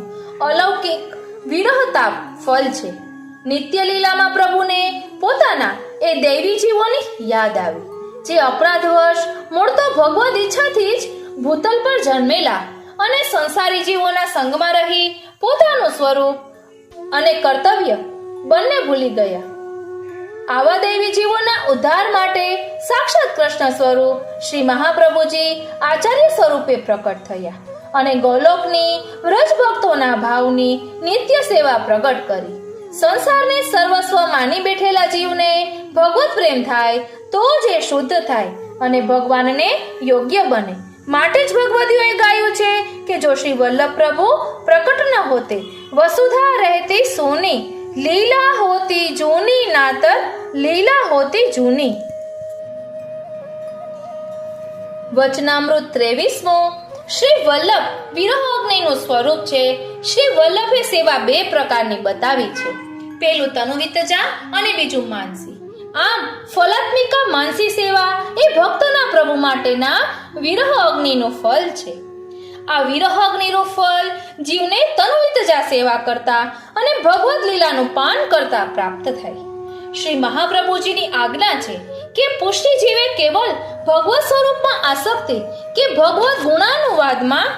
અલૌકિક વિરહતાપ ફળ છે. નિત્ય લીલામાં પ્રભુને પોતાના એ દૈવી જીવોની યાદ આવી, જે અપરાધવશ મૂળ તો ભગવદ ઈચ્છાથી જ ભૂતલ પર જન્મેલા અને સંસારી જીવોના સંગમાં રહી પોતાનું સ્વરૂપ અને કર્તવ્ય બંને ભૂલી ગયા. આવા દૈવી જીવોના ઉદ્ધાર માટે સાક્ષાત કૃષ્ણ સ્વરૂપ શ્રી મહાપ્રભુજી આચાર્ય સ્વરૂપે પ્રકટ થયા અને ગોલોકની વ્રજ ભક્તોના ભાવની નિત્ય સેવા પ્રગટ કરી. સંસારને સર્વસ્વ માની બેઠેલા જીવને ભગવત પ્રેમ થાય તો જ એ શુદ્ધ થાય અને ભગવાનને યોગ્ય બને. માટે જ ભગવદીઓએ ગાયું છે કે જો શ્રી વલ્લભ પ્રભુ પ્રકટ ન હોતે, વસુધા રહેતી સોની, લીલા હોતી જૂની નાતર, લીલા હોતી જૂની. વચનામૃત 23મો. શ્રી વલ્લભ વિરહોગ્નિનું સ્વરૂપ છે. શ્રી વલ્લભે સેવા 2 પ્રકારની બતાવી છે. પેલું તનુવિતજા અને બીજું માનસી. આમ ફલાત્મિકા માનસી સેવા એ ભક્તોના પ્રભુ માટેના વિરહ અગ્નિનું ફળ છે. આ વિરહ અગ્નિનું ફળ જીવને તનુવિતજા સેવા કરતા અને ભગવદ લીલાનું પાન કરતા પ્રાપ્ત થાય. શ્રી મહાપ્રભુજીની આજ્ઞા છે કે પુષ્ટિ જીવે કેવળ ભગવત સ્વરૂપમાં આસક્તિ કે ભગવત ગુણાનુવાદમાં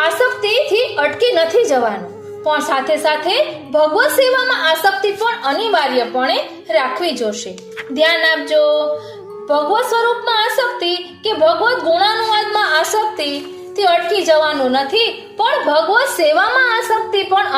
આસક્તિથી અટકી નથી જવાનું, પણ સાથે સાથે ભગવત સેવામાં આસક્તિ પણ અનિવાર્યપણે રાખવી જોશે. ધ્યાન આપજો, ભગવત સ્વરૂપમાં આસક્તિ કે ભગવત ગુણાનુવાદમાં આસક્તિ તે અટકી જવાનું નથી, પણ ભગવત સેવામાં આસક્તિ પણ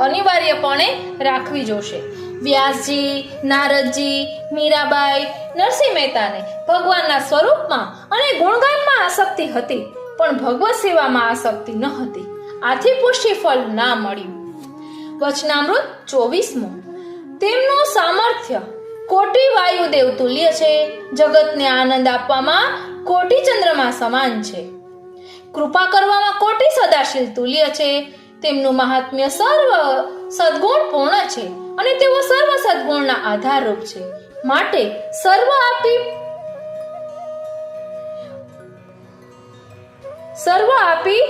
અનિવાર્યપણે રાખવી જોશે. વ્યાસજી, નારદજી, મીરાબાઈ, નરસિંહ મહેતાને ભગવાનના સ્વરૂપમાં અને ગુણગાનમાં આસક્તિ હતી, પણ ભગવત સેવામાં આસક્તિ ન હતી. આથી પુષ્ટિ ફળ ના મળ્યું. વચનામૃત 24મો. તેમનું સામર્થ્ય કોટી વાયુદેવ તુલ્ય છે. જગતને આનંદ આપવામાં કોટી ચંદ્રમા સમાન છે. કૃપા કરવામાં કોટી સદાશીલ તુલ્ય છે. તેમનું મહાત્મ્ય સર્વ સદગુણ પૂર્ણ છે અને તેઓ સર્વ સદગુણના આધારરૂપ છે. માટે સર્વ આપી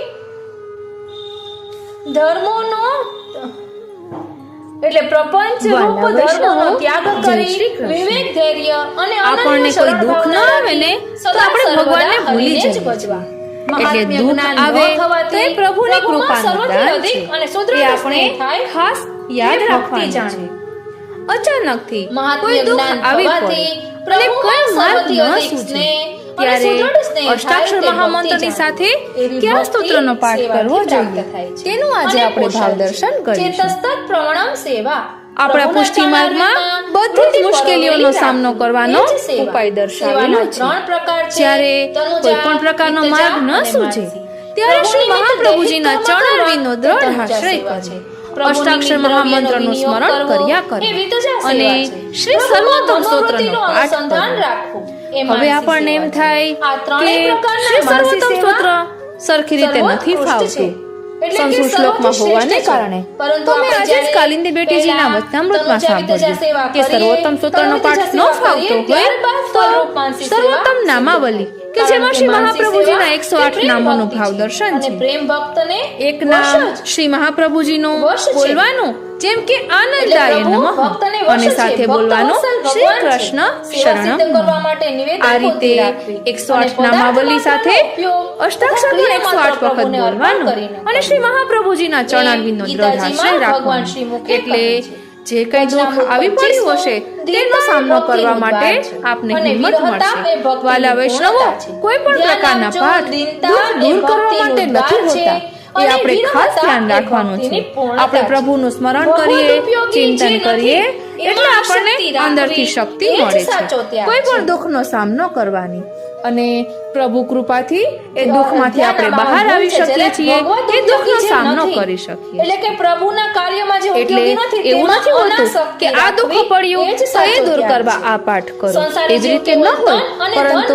ધર્મોનો એટલે પ્રપંચ રૂપ ધર્મોનો ત્યાગ કરી વિવેક, ધૈર્ય અને આપણને કોઈ દુઃખ ન આવે ને તો આપણે ભગવાનને ભૂલી જ ભજવા. એટલે દુઃખ આવે તો એ પ્રભુની કૃપાનું દાન છે. એ આપણે ખાસ યાદ રાખવાની છે. અચાનકથી કોઈ દુઃખ આવી પડે અને કોઈ માર્ગ ન સૂઝે ત્યારે અષ્ટાક્ષર મહામંત્રની સાથે કયા સ્તોત્રનો પાઠ કરવો જોઈએ તેનું આજે આપણે ભાવ દર્શન કરીશું. આપણા પુષ્ટિ માર્ગમાં બધી જ મુશ્કેલીઓનો સામનો કરવાનો ઉપાય દર્શાવેલો છે. જ્યારે કોઈ પણ પ્રકારનો માર્ગ ન સૂઝે ત્યારે શ્રી મહાપ્રભુજીના ચરણારવિંદનો દ્રઢ આશ્રય કરે, અષ્ટાક્ષર મહામંત્રનું સ્મરણ કર્યા કરે અને શ્રી સર્વોત્તમ સ્તોત્રનો પાઠ કરો. હવે આપણને એમ થાય કે શ્રી સર્વોત્તમ સ્તોત્ર સરખી રીતે નથી ફાવતું સંસ્કૃત શ્લોકમાં હોવાને કારણે, તો મેં આજે જ કાલિંદી બેટીજીના વચનામૃતમાં સાંભળ્યું કે સર્વોત્તમ સ્તોત્રનો પાઠ ન ફાવતો હોય તો સર્વોત્તમ નામાવલી કે જેમાં શ્રી મહાપ્રભુજીના 108 નામોનું ભાવ દર્શન છે. એક નામ શ્રી મહાપ્રભુજીનું બોલવાનું જેમ કે આનંદાય નમઃ અને સાથે બોલવાનું શ્રી કૃષ્ણ શરણમ. આ રીતે 108 નામાવલી સાથે અષ્ટાક્ષરનો 108 વખત બોલવાનું અને શ્રી મહાપ્રભુજીના ચરણારવિંદનો દ્રઢાશ્રય રાખવાનો. એટલે જે કઈ દુઃખ આવી પડ્યું હશે તેનો સામનો કરવા માટે આપને હિંમત મળશે. વાલા વૈષ્ણવો, કોઈ પણ પ્રકારના પાઠ દુઃખ દૂર કરવા માટે નથી હોતા. એ આપણે ખાસ ધ્યાન રાખવાનું છે. આપણે પ્રભુનું સ્મરણ કરીએ, ચિંતન કરીએ એટલે આપણને અંદરથી શક્તિ મળે છે કોઈ પણ દુઃખનો સામનો કરવાની. અને પ્રભુ કૃપાથી એ દુઃખમાંથી આપણે બહાર આવી શકીએ છીએ, એ દુઃખનો સામનો કરી શકીએ. એટલે કે પ્રભુના કાર્યમાં જે એટલે એવું નથી હોતું કે આ દુઃખ પડ્યું તો એ દૂર કરવા આ પાઠ કરો, એ જ રીતે ન હોય. પરંતુ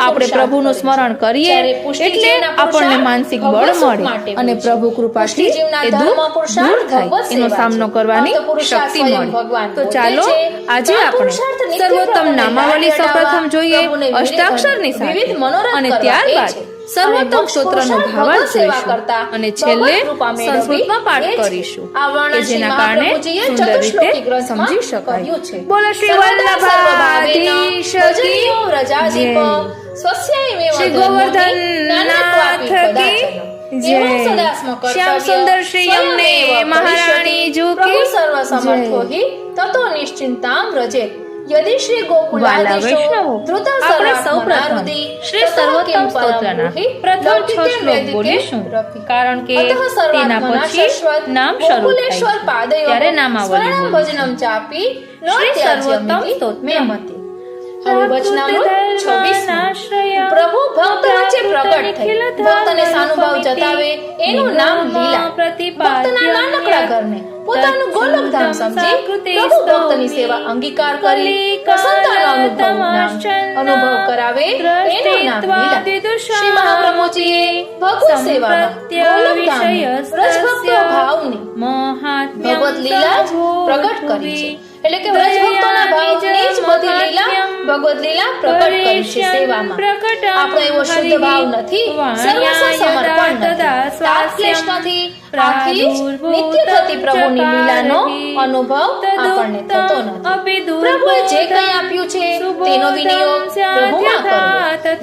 આપણે પ્રભુનું સ્મરણ કરીએ એટલે આપણને માનસિક બળ મળે અને પ્રભુ કૃપાથી એ દુઃખ દૂર થાય, એનો સામનો કરવાની શક્તિ મળે. તો ચાલો આજે આપણે સર્વોત્તમ નામાવલી સૌપ્રથમ જોઈએ અષ્ટાક્ષરની સાથે અને ત્યારબાદ સર્વોત્તમ સ્તોત્રનો ભાવાર્થ જોઈશું અને છેલ્લે સંસ્કૃતમાં પાઠ કરીશું કે જેના કારણે સુંદર રીતે સમજી શકાય. બોલો શ્રી વલ્લભાધીશ કી જય. શ્રી ગોવર્ધનનાથ કી જય. શ્યામ સુંદર શ્રી યમને મહારાણી જુ કી જય. તતો નિશ્ચિંતામ રજેત. યદિ શ્રી વાલા વૈષ્ણવો, આપણે સૌપ્રથમ શ્રી સર્વોત્તમ સ્તોત્રના પ્રથમ 6 શ્લોક બોલીશું કારણ કે તેના પછી નામ શરૂ થાય ત્યારે નામાવલી બોલીશું. ચાપી શ્રી સર્વોત્તમ સ્તોત્ર. હવે વચનામૃત 26. પ્રભુ ભક્ત વચ્ચે પ્રગટ થઈ ભક્તને સાનુભાવ જતાવે એનું નામ લીલા. ભક્તના નાનકડા ઘરને પોતાનું ગોલોકધામ સમજી પ્રભુ ભક્તની સેવા અંગીકાર કરી પ્રસન્નતાનો અનુભવ કરાવે એનું નામ લીલા. શ્રી મહાપ્રભુજીએ ભગવત સેવામાં ગોલોકધામની વ્રજભક્તો ભાવની ભગવત લીલા જ પ્રગટ કરી છે. એટલે કે વ્રજભક્તોના ભાવની જ બધી લીલા ભગવત લીલા પ્રગટ કરી છે સેવામાં. આપણો એવો શુદ્ધ ભાવ નથી, સર્વસ્વ સમર્પણ નથી, તાત્ક્લેશ નથી, આખી જ નિત્ય થતી પ્રભુની લીલાનો અનુભવ આપણને થતો નથી. પ્રભુએ જે કંઈ આપ્યું છે તેનો વિનિયોગ પ્રભુમાં કરવો.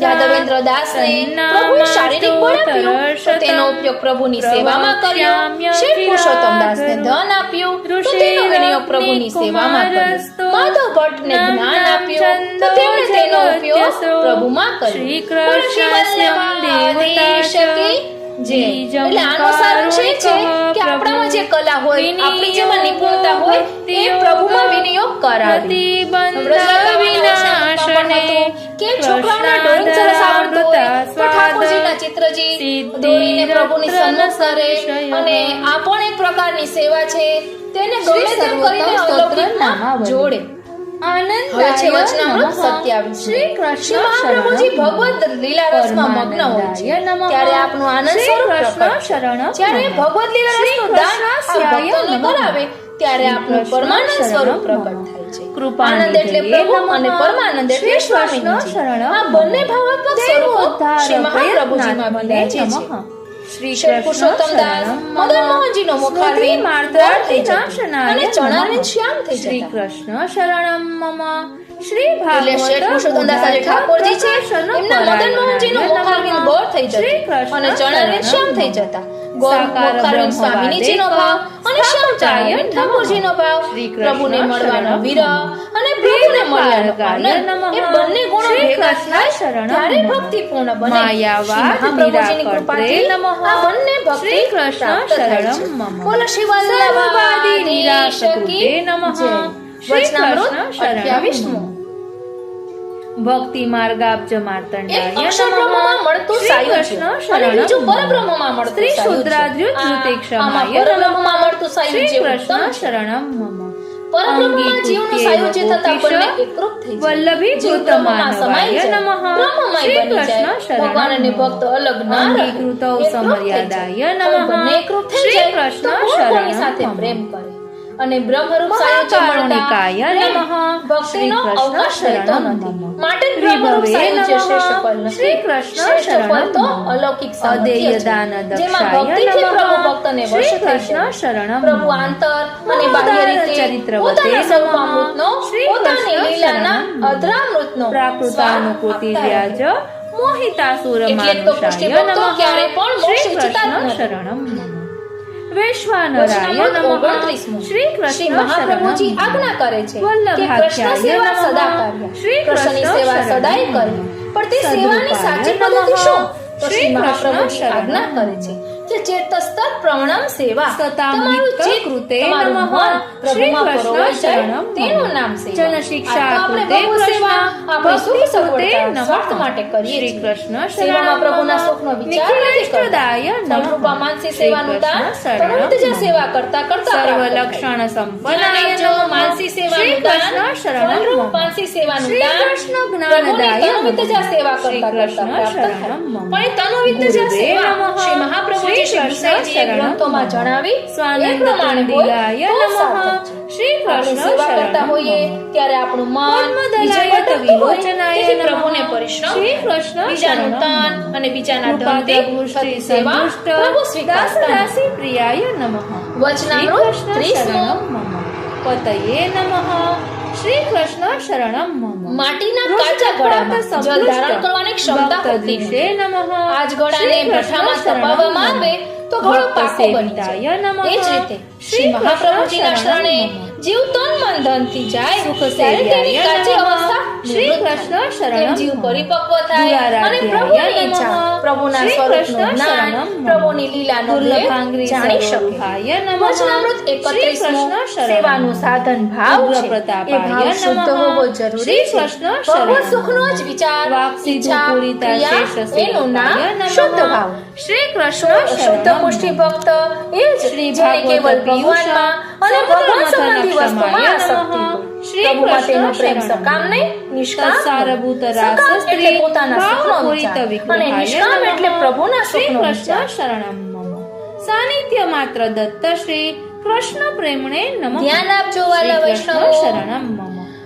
યાદવેન્દ્ર દાસને પ્રભુએ શારીરિક બળ આપ્યું તો તેનો ઉપયોગ પ્રભુની સેવામાં કર્યો. શેઠ પુરુષોત્તમ દાસને ધન આપ્યું તો તેનો વિનિયોગ પ્રભુની સેવામાં કર્યો. માધવ ભટ્ટને જ્ઞાન આપ્યું તો તેમણે તેનો ઉપયોગ પ્રભુમાં કર્યો. એટલે આનો સારાંશ એ છે કે આપણામાં જે કલા હોય, આપણી જેમાં નિપુણતા હોય તે પ્રભુમાં વિનિયોગ કરાવી. કે છોકરાઓને ડ્રોઈંગ સરસ આવડતું હોય તો ઠાકોરજીના ચિત્રજી દોરીને પ્રભુની સન્મુખ કરે અને આ પણ એક પ્રકારની સેવા છે. તેને ગમે તેમ કરીને અલૌકિકમાં જોડે. હવે છે વચનામૃત 27. શ્રી મહાપ્રભુજી ભગવત લીલા રસમાં મગ્ન હોય છે ત્યારે આપનું આનંદ સ્વરૂપ પ્રકટ છે. જ્યારે ભગવત લીલા રસનું દાન આ ભક્તોને કરાવે ત્યારે આપનું પરમાનંદ સ્વરૂપ પ્રકટ થાય છે. આનંદ એટલે પ્રભુ અને પરમાનંદ એટલે સ્વામીજી. આ બંને ભાવાત્મક સ્વરૂપો શ્રી મહાપ્રભુજીમાં વિરાજે છે. શ્રી પુરુષોત્તમ દાસ મદન મોહનજીનો મુખારવિંદ માર્તળ થઈ જતો અને ચરણારવિંદ શ્યામ થઈ જતા. શ્રી કૃષ્ણ શરણમ મમ. શ્રી એટલે શેઠ પુરુષોત્તમ દાસ આજે ઠાકોરજી છે એમના મદન મોહનજીનો મુખારવિંદ ગોળ થઈ જતો અને ચરણારવિંદ શ્યામ થઈ જતા. મુખારવિંદ સ્વામીજીનો ભાવ અને શ્યામ ચરણારવિંદ ઠાકોરજીનો ભાવ. પ્રભુને મળવાનો વિરહ અને પ્રભુને મળવાનો આનંદ એ બંને ગુણો ભેગા થાય ત્યારે ભક્તિ પૂર્ણ બને. મહાપ્રભુજીની કૃપાથી આ બંને ભક્તિ કૃષ્ણ શરણમ મમ. બોલો શ્રી વલ્લભાધીશ કી જય. વચનામૃત 28. ભક્તિ માર્ગાબ્જ એક માર્તંડાય અક્ષર બ્રહ્મમાં મળતું સાયુજ્ય અને બીજું પરબ્રહ્મમાં મળતું શ્રી સાયુજ્ય. શુદ્રાદ્યુત આમાં કૃતેક્ષમાય પરબ્રહ્મમાં મળતું સાયુજ્ય શ્રી ઉત્તમ કૃષ્ણ છે. શરણમ મમ. પરબ્રહ્મમાં જીવનું સાયુજ્ય થતા બંને એકરૂપ થઈ જાય. વલ્લભી જીવ બ્રહ્મમાં સમાઈ જાય, નમઃ. બ્રહ્મમય શ્રી બની જાય. કૃષ્ણ શરણમ ભગવાન અને ભક્ત અલગ ના રહે. અંગીકૃતૌ એકરૂપ થઈ જાય. સમર્યાદાય હવે નમઃ. બંને એકરૂપ થઈ શ્રી જાય કૃષ્ણ તો કોણ કોની શરણમ સાથે મમ. પ્રેમ કરે. અને બ્રહ્મરૂપ સાયુજ્ય મળતા મહાકારુણિકાય નમઃ. ભક્તિનો શ્રી કૃષ્ણ અવકાશ રહેતો શરણમ નથી. મમ. માટે જ બ્રહ્મરૂપ વિભવે સાયુજ્ય નમઃ. શ્રેષ્ઠ ફળ નથી. શ્રી કૃષ્ણ શ્રેષ્ઠ ફળ તો શરણમ મમ. અલૌકિક સામર્થ્ય અદેય છે. દાન જેમાં દક્ષાય ભક્તિથી નમઃ. પ્રભુ ભક્તને શ્રી વશ થઈ કૃષ્ણ જાય. શરણમ પ્રભુ મમ. આંતર અને બાહ્ય રીતે ચરિત્રવતે પોતાના સ્વરૂપામૃતનો, શ્રી પોતાની કૃષ્ણ લીલાના શરણમ. અધરામૃતનો પ્રાકૃતાનુકૂતિ સ્વાદ આપતા વ્યાજ મોહિતાસુર એટલે તો પુષ્ટિ ભક્તો ક્યારે પણ મોક્ષ શ્રી ઈચ્છતા જ કૃષ્ણ નથી. શરણમ મમ. વૈશ્વાનરાય વચનામૃત નમઃ. 29 શ્રી શ્રી કૃષ્ણ મહાપ્રભુજી શરણમ. આજ્ઞા કરે છે કે વલ્લભાખ્યાય કૃષ્ણ સેવા નમઃ. સદા કાર્ય. શ્રી કૃષ્ણની કૃષ્ણ સેવા શરણમ. સદાય કરવી. પણ તે સેવાની સદુપાય સાચી નમઃ. પદ્ધતિ શું? તો શ્રી શ્રી કૃષ્ણ મહાપ્રભુજી શરણમ. આજ્ઞા કરે છે કે ચેતસ્તત પ્રવણમ સેવા. સતામ તમારું નિત્ય ચિત્ત, કૃતે તમારું નમઃ. મન શ્રી પ્રભુમાં કૃષ્ણ પરોવાઈ જાય શરણમ. તેનું નામ સેવા. જન શિક્ષા આ તો આપણે કૃતે પ્રભુ સેવા, કૃષ્ણ. આપણે સુખ ભક્તિ કૃતે સગવડતા, નમઃ. સ્વાર્થ માટે કરીએ શ્રી છીએ. કૃષ્ણ સેવામાં શરણમ પ્રભુના મમ. સુખનો વિચાર નથી કરતા. નિખિલેષ્ટદાય નમઃ. સમરૂપા માનસી શ્રી સેવાનું દાન કૃષ્ણ તનુવિત જ શરણમ. સેવા કરતા કરતા સર્વ પ્રાપ્ત થાય. લક્ષણ સંપન્નાય જ્ઞાન આપજો, નમઃ. માનસી સેવાનું શ્રી દાન, કૃષ્ણ શરણમ ફલરૂપ મમ. માનસી સેવાનું શ્રી દાન, કૃષ્ણ પ્રભુની જ્ઞાનદાય તનુવિત જ સેવા શ્રી કરતા કરતા કૃષ્ણ પ્રાપ્ત થાય. શરણમ મમ. પણ એ તનુવિત જ ગુરુદેવ સેવા નમઃ. શ્રી મહાપ્રભુજી શ્રી શ્રી ગુસાઈજીએ કૃષ્ણ ગ્રંથોમાં શરણમ. જણાવી સ્વાનંદ એ પ્રમાણે હોય કુંડિલાય તો નમઃ. સાર્થક છે. શ્રી આપણે કૃષ્ણ સેવા કરતા શરણમ હોઈએ મમ. ત્યારે આપણું મન મન્મદલાય બીજે ભટકતું હોય, વિલોચનાય તેથી નમઃ. પ્રભુને પરિશ્રમ, શ્રી કૃષ્ણ બીજાનું શરણમ તન અને બીજાના કૃપા ધનથી પ્રભુ શ્રી થતી સેવા સંતુષ્ટ પ્રભુ સ્વીકારતા નથી. દાસદાસી પ્રિયાય નમઃ. વચનામૃત શ્રી 30 કૃષ્ણ શરણમ મમ. પતયે નમઃ. શ્રી કૃષ્ણ શરણમ મમ. માટીના કાચા ઘડામાં જળ ધારણ કરવાની ક્ષમતા હોતી નથી. ભક્તદિશે નમઃ. આ જ ઘડાને શ્રી કૃષ્ણ ભઠ્ઠામાં શરણમ તપાવવામાં મમ. આવે તો ઘડો પાકો બની જાય. ભક્તસેવિતાય નમઃ. એ જ રીતે શ્રી શ્રી મહાપ્રભુજીના કૃષ્ણ શરણે શરણમ મમ. જીવ તન મન ધનથી જાય સુખ ત્યારે તેની સેવ્યાય કાચી નમઃ. અવસ્થા શ્રી નિવૃત્ત કૃષ્ણ થાય. શરણમ તેમ જીવ મમ. પરિપક્વ થાય અને દુરારાધ્યાય પ્રભુની નમઃ. ઈચ્છા, પ્રભુના શ્રી સ્વરૂપનું કૃષ્ણ જ્ઞાન, શરણમ મમ. પ્રભુની લીલાનો ભેદ દુર્લભાંગ્રી જાણી શકે. સર્વરૂપાય નમઃ. વચનામૃત શ્રી 31 કૃષ્ણ શરણમ. સેવાનું સાધન ભાવ છે. એ ઉગ્રપ્રતાપાય ભાવ શુદ્ધ નમઃ. હોવો જરૂરી શ્રી છે. કૃષ્ણ ભગવત શરણમ. સુખનો જ વિચાર, વાક્સિદ્ધુ ઈચ્છા, પૂરિતા ક્રિયા, શેષ એનું નામ સેવકાય નમઃ. શુદ્ધ ભાવ. શ્રી કૃષ્ણ શુદ્ધ શરણમ. પુષ્ટિ ભક્ત એ જ શ્રી જેને કેવલ ભાગવત ભગવાનમાં અને ભગવાન સંબંધી વસ્તુમાં આસક્તિ હોય. શ્રી પ્રભુમાં તેનો કૃષ્ણ પ્રેમ શરણમ. સકામ નહીં, નિષ્કામ હોય. તત્સારભૂત સકામ રાસસ્ત્રી એટલે પોતાના સુખનો ભાવપૂરિત વિચાર અને વિગ્રહાય નિષ્કામ નમઃ. એટલે પ્રભુના શ્રી સુખનો કૃષ્ણ વિચાર. શરણમ મમ. સાનિધ્ય માત્ર દત્ત શ્રી કૃષ્ણ પ્રેમણે નમઃ. ધ્યાન આપજો વાલા શ્રી કૃષ્ણ વૈષ્ણવો. શરણમ મમ.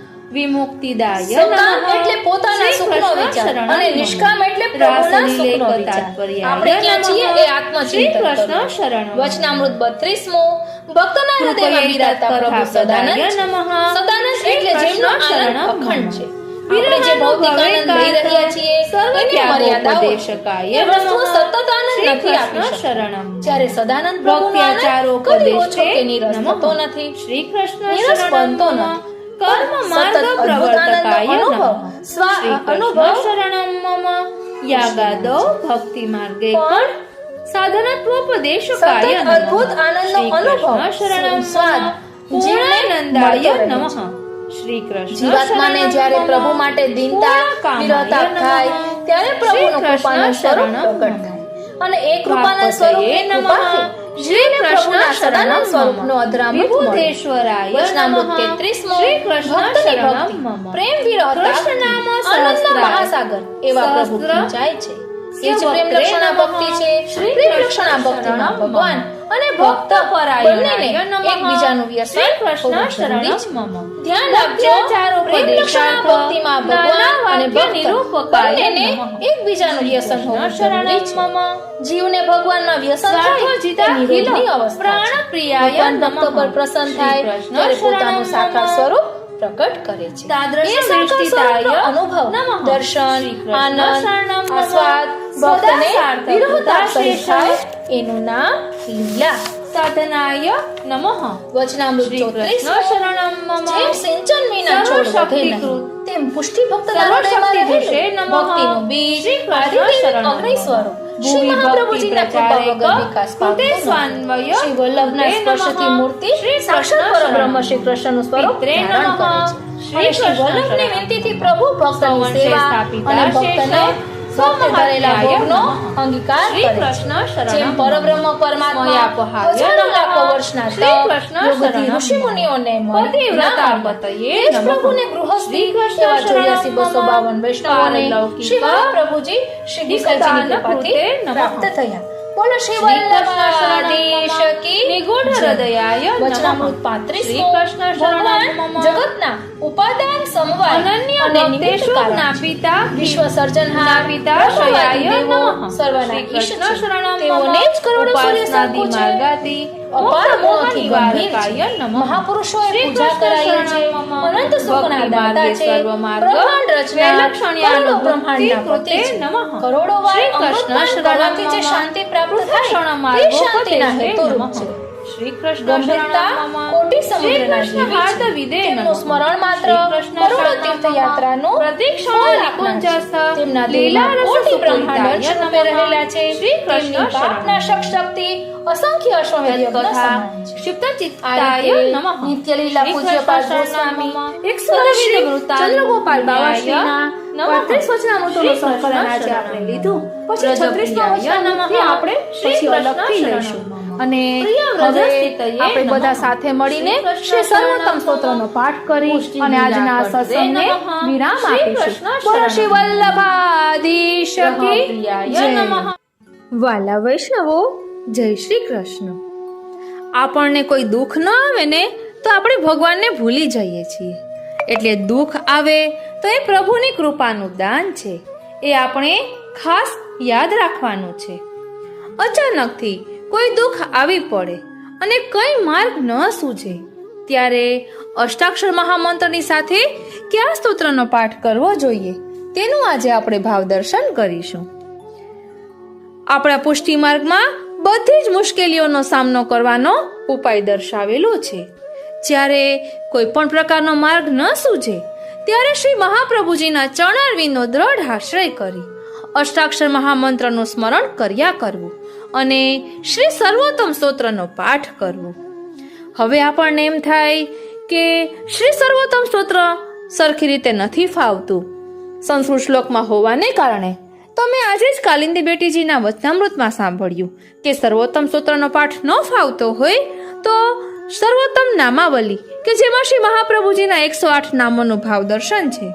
વિમુક્તિદાય સકામ નમઃ. એટલે પોતાના શ્રી સુખનો કૃષ્ણ વિચાર શરણમ અને મમ. નિષ્કામ એટલે પ્રભુના રાસલીલે સુખનો વિચાર. તાત્પર્યાય આપણે ક્યાં નમઃ. છીએ એ શ્રી આત્મચિંતન કૃષ્ણ કરવું. શરણમ. વચનામૃત 32મો ભક્તના હૃદયમાં બિરાજતા પ્રભુ સદાનંદ છે. નમઃ. સદાનંદ શ્રી એટલે જેમનો કૃષ્ણ આનંદ શરણમ અખંડ મમ. છે. આપણે જે ભૌતિક આનંદ લઈ રહ્યા છીએ એની મર્યાદાઓ છે. એ વસ્તુ સતત આનંદ શ્રી નથી આપી કૃષ્ણ શકતી. શરણમ. જ્યારે સદાનંદ પ્રભુનો આનંદ કદી ઓછો કે નીરસ થતો નથી. શ્રી કૃષ્ણ નીરસ શરણમ બનતો મમ. નથી. કર્મ માર્ગ સતત અદ્ભુત પ્રવર્તકાય આનંદનો નમઃ. અનુભવ. શ્રી અનુભવ. કૃષ્ણ શરણમ મમ. યાગાદો ભક્તિ માર્ગે પણ સાધનત્વોપદેશકાય સતત નમઃ. અદ્ભુત આનંદનો શ્રી અનુભવ, કૃષ્ણ શરણમ સ્વાદ મમ. જીવને પૂર્ણાનંદાય મળતો રહે નમઃ. છે. શ્રી કૃષ્ણ જીવાત્માને શરણમ જ્યારે મમ. પ્રભુ માટે દીનતા, પૂર્ણકામાય વિરહતા નમઃ. થાય ત્યારે પ્રભુનું શ્રી કૃપાનું કૃષ્ણ સ્વરૂપ શરણમ પ્રગટ મમ. થાય. અને એ કૃપાના સ્વરૂપની નમઃ. કૃપાથી શ્રી જીવને પ્રભુના કૃષ્ણ સદાનંદ શરણમ સ્વરૂપનો મમ. અધરામૃત મળે. વિભૂતેશ્વરાય વચનામૃત નમઃ. 33મો શ્રી કૃષ્ણ ભક્તની શરણમ ભક્તિ, મમ. પ્રેમ વિરહતા કૃષ્ણનામ આનંદના સહસ્રાય. મહાસાગર એવા પ્રભુ સહસ્ત્ર પૂજાય છે. એ જ પ્રેમ સવક્ત્રે લક્ષણા નમઃ. ભક્તિ છે. શ્રી પ્રેમ કૃષ્ણ લક્ષણા ભક્તિમાં શરણમ ભગવાન મમ. અને ભક્ત ભક્તપરાયણાય બંનેને નમઃ. એકબીજાનું વ્યસન શ્રી કૃષ્ણ હોવું જરૂરી છે. શરણમ મમ. ધ્યાન આપજો, પ્રેમ લક્ષણા ભક્તિમાં ભગવાન અને ભક્ત નિરૂપકાય બંનેને નમઃ. એકબીજાનું વ્યસન હોવું જરૂરી છે. શરણમ મમ. જીવને ભગવાનમાં વ્યસન થાય સ્વાર્થોજિતા તે નિરોધની ખિલ અવસ્થા છે. પ્રાણપ્રિયાય ભગવાન ભક્તો નમઃ. પર પ્રસન્ન શ્રી થાય કૃષ્ણ ત્યારે પોતાનું શરણમ સાકાર મમ. સ્વરૂપ પ્રગટ કરે છે. તાદૃશ એ સાકાર દૃષ્ટિતાય સ્વરૂપનો અનુભવ, નમઃ. દર્શન, શ્રી કૃષ્ણ આનંદ, શરણમ મમ. આસ્વાદ સદા ભક્તને સાર્થક વિરહતા સહિત શેષ. થાય એનું નામ લીલા. સાધનાય નમઃ. વચનામૃત શ્રી 34 કૃષ્ણ શરણમ મમ. જેમ સિંચન વિના સર્વ છોડ વધે શક્તિકૃત. નહીં, તેમ પુષ્ટિ ભક્તના સર્વ હૃદયમાં શક્તિદૃશે રહેલું નમઃ. ભક્તિનું બીજ શ્રી કૃષ્ણ આદિદેવ શરણમ અગ્નિ સ્વરૂપ ભૂમિ શ્રી ભક્તિ મહાપ્રભુજીના કૃપા પ્રચારે વગર વિકાસ કૃતે પામતો નથી. સ્વાન્વય શ્રી વલ્લભના કૃતે સ્પર્શથી નમઃ. મૂર્તિ શ્રી સાક્ષાત કૃષ્ણ પરબ્રહ્મ શરણમ. શ્રી કૃષ્ણનું સ્વરૂપ પિત્રે ધારણ નમઃ. કરે છે. શ્રી અને શ્રી કૃષ્ણ વલ્લભની શરણમ. વિનંતીથી પ્રભુ ભક્તની સૌવંશે સેવા સ્થાપિતા અને ભક્તને શેષ. ભક્ત કરેલા સ્વમહાત્મ્યાય ભોગનો નમઃ. અંગીકાર શ્રી કરે છે. કૃષ્ણ શરણમ. જેમ પરબ્રહ્મ પરમાત્મા સ્મયાપહાય હજારો નમઃ. લાખો વર્ષના શ્રી તપ, કૃષ્ણ યોગથી શરણમ. ઋષિમુનિઓને મળી પતિવ્રતા ના પતયે મળ્યા. એ જ નમઃ. પ્રભુને ગૃહસ્થી શ્રી કૃષ્ણ એવા શરણમ 84,252 વૈષ્ણવોને પારલૌકિક શ્રી મહાપ્રભુજી શ્રી ગુસાઈજીની દાન કૃપાથી કૃતે નમઃ. પ્રાપ્ત થયા. બોલો શ્રી વલ્લભાધીશ કી નિગૂઢ હૃદયાય વચનામૃત નમઃ. 35 શ્રી કૃષ્ણ ભગવાન શરણમ મમ. જગતના ઉપાદાન સમવાય અનન્ય અને ભક્તેષુ નિમિત્ત કારણ ના છે. પિતા વિશ્વ સર્જનહાર ના પિતા બ્રહ્મવાદી શયાય દેવો નમઃ. સર્વના શ્રી ઈશ કૃષ્ણ છે. શરણમ તેઓને જ કરોડો સૂર્ય ઉપાસનાદિ શંકુ છે. માર્ગાદિ અપાર મોહ મોહથી ગંભીર નિવારકાય છે. નમઃ. મહાપુરુષોએ શ્રી પૂજા કૃષ્ણ કરાયેલ છે. શરણમ મમ. અનંત સુખના ભક્તિ દાતા માર્ગે છે. સર્વ માર્ગ. બ્રહ્માંડ રચના વૈલક્ષણ્યાનો કરોડો બ્રહ્માંડના ભક્તિ પતિ છે. નમઃ. કરોડો વાર શ્રી કૃષ્ણ અમૃતપાન શરણમ કરવાથી જે મમ. શાંતિ પ્રાપ્ત થાય કૃષ્ણ તે શાંતિના માર્ગોપદેશે હેતુરૂપ નમઃ. છે. શ્રી કૃષ્ણ ગંભીરતા શરણમ મમ. કોટી શ્રી સમુદ્રના કૃષ્ણ જેવી હાર્દ છે. વિદે તેમનું નમઃ. સ્મરણ માત્ર શ્રી કૃષ્ણ કરોડો શરણમ તીર્થયાત્રાનું મમ. પ્રદક્ષિણા ફળ નિકુંજસ્થ આપનાર છે. તેમના લીલા દેહમાં રસ કોટી સુપરિતાય બ્રહ્માંડ અંશરૂપે નમઃ. રહેલા છે. શ્રી કૃષ્ણ તેમની પાપના શક્તિ અસંખ્ય અશ્વમેધ યજ્ઞ તથા સમાન છે. ક્ષિપ્ત આ ચિત્તાય રીતે નમઃ. નિત્ય લીલા શ્રી પૂજ્યપાદ કૃષ્ણ ગોસ્વામી શરણમ એક સરસ શ્રી વૃત્તાંત ચંદ્રગોપાલ બાવાશ્રીના નમઃ. 35 વચનામૃતોનું શ્રી સંકલન આજે કૃષ્ણ આપણે શરણમ. લીધું. પછી 36મા વચનામૃતથી આપણે શ્રી પછી કૃષ્ણ અલગથી શરણમ. લઈશું. અને પ્રિય હવે વ્રજસ્થિતયે આપણે નમઃ. બધા સાથે મળીને શ્રી કૃષ્ણ શ્રી સર્વોત્તમ શરણમ. સ્તોત્રનો પાઠ કરી પુષ્ટિ અને આજના આ લીલા સત્સંગને નમઃ. વિરામ શ્રી આપીશું. કૃષ્ણ બોલો શરણમ. શ્રી વલ્લભાધીશ કી પ્રિયાય જય. નમઃ. વાલા વૈષ્ણવો, જય શ્રી કૃષ્ણ. આપણને કોઈ દુઃખ ન આવે ને તો આપણે ભગવાનને ભૂલી જઈએ છીએ. એટલે દુઃખ આવે તો એ પ્રભુની કૃપાનું દાન છે. એ આપણે ખાસ યાદ રાખવાનું છે. અચાનકથી કોઈ દુઃખ આવી પડે અને કઈ માર્ગ ન સૂઝે ત્યારે અષ્ટાક્ષર મહામંત્રની સાથે કયા સ્તોત્રનો પાઠ કરવો જોઈએ તેનું આજે આપણે ભાવદર્શન કરીશું. આપણા પુષ્ટિ માર્ગમાં બધી જ મુશ્કેલીઓનો સામનો કરવાનો ઉપાય દર્શાવેલો છે. જ્યારે કોઈ પણ પ્રકારનો માર્ગ ન સૂઝે ત્યારે શ્રી મહાપ્રભુજીના ચરણારવિંદનો દ્રઢ આશ્રય કરી અષ્ટાક્ષર મહામંત્રનું સ્મરણ કર્યા કરવું અને શ્રી સર્વોત્તમ સ્તોત્રનો પાઠ કરવો. હવે આપણને એમ થાય કે શ્રી સર્વોત્તમ સ્તોત્ર સરખી રીતે નથી ફાવતું સંસ્કૃત શ્લોકમાં હોવાને કારણે તમે આજે જ કાલિંદી બેટીજીના વચનામૃતમાં સાંભળ્યું કે સર્વોત્તમ સ્તોત્રનો પાઠ ન ફાવતો હોય તો સર્વોત્તમ નામાવલી કે જેમાં શ્રી મહાપ્રભુજીના 108 નામોનું ભાવદર્શન છે.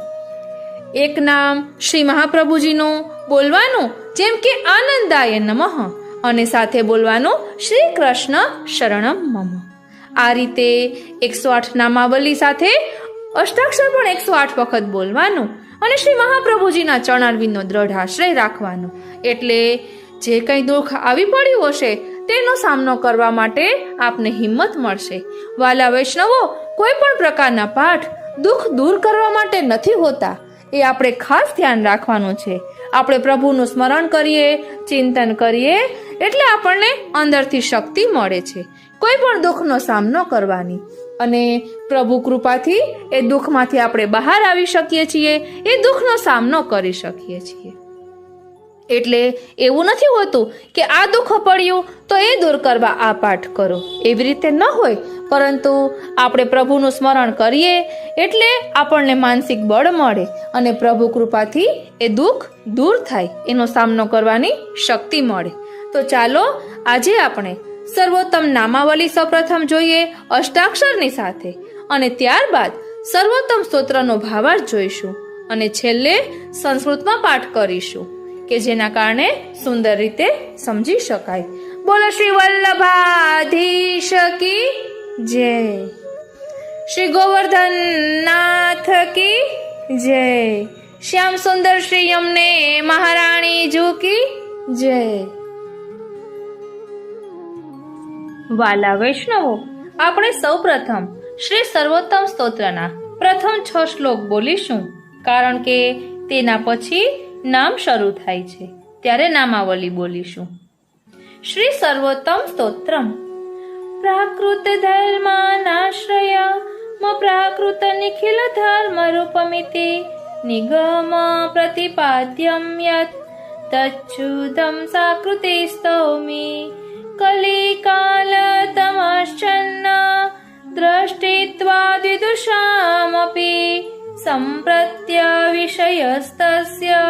એક નામ શ્રી મહાપ્રભુજીનું બોલવાનું જેમ કે આનંદાય નમઃ અને સાથે બોલવાનું શ્રી કૃષ્ણ શરણમ મમ. આ રીતે 108 નામાવલી સાથે અષ્ટાક્ષર પણ 108 વખત બોલવાનું અને શ્રી મહાપ્રભુજીના ચરણારવિંદનો દ્રઢ આશ્રય રાખવાનો. એટલે જે કંઈ દુઃખ આવી પડ્યું હશે તેનો સામનો કરવા માટે આપને હિંમત મળશે. વાલા વૈષ્ણવો, કોઈ પણ પ્રકારના પાઠ દુઃખ દૂર કરવા માટે નથી હોતા. એ આપણે ખાસ ધ્યાન રાખવાનું છે. આપણે પ્રભુનું સ્મરણ કરીએ, ચિંતન કરીએ એટલે આપણને અંદરથી શક્તિ મળે છે કોઈ પણ દુઃખનો સામનો કરવાની. અને પ્રભુ કૃપાથી એ દુઃખમાંથી આપણે બહાર આવી શકીએ છીએ, એ દુઃખનો સામનો કરી શકીએ છીએ. એટલે એવું નથી હોતું કે આ દુઃખ પડ્યું તો એ દૂર કરવા આ પાઠ કરો, એવી રીતે ન હોય. પરંતુ આપણે પ્રભુનું સ્મરણ કરીએ એટલે આપણને માનસિક બળ મળે અને પ્રભુ કૃપાથી એ દુઃખ દૂર થાય, એનો સામનો કરવાની શક્તિ મળે. તો ચાલો આજે આપણે સર્વોત્તમ નામાવલી સૌપ્રથમ જોઈએ અષ્ટાક્ષરની સાથે અને ત્યારબાદ સર્વોત્તમ સ્તોત્રનો ભાવાર્થ જોઈશું અને છેલ્લે સંસ્કૃતમાં પાઠ કરીશું કે જેના કારણે સુંદર રીતે સમજી શકાય. બોલો શ્રી વલ્લભાધીશ કી જય. શ્રી ગોવર્ધન નાથ કી જય. શ્યામ સુંદર શ્રી યમને મહારાણી જુ કી જય. વાલા વૈષ્ણવો, આપણે સૌપ્રથમ શ્રી સર્વોત્તમ સ્તોત્રના પ્રથમ 6 શ્લોક બોલીશું કારણ કે તેના પછી નામ શરૂ થાય છે ત્યારે નામાવલી બોલીશું. શ્રી સર્વોત્તમ સ્તોત્રમ. પ્રાકૃત ધર્માનાશ્રય પ્રાકૃત નિખિલ ધર્મ રૂપમિતિ નિગમ પ્રતિપાદ્યમ યત તચ્છુદમ સાકૃતિ સ્તૌમિ કલિકાલ તમશ્ચન્ન દ્રષ્ટિત્વા વિદુષામપી સંપ્રત્ય વિષયસ્તસ્ય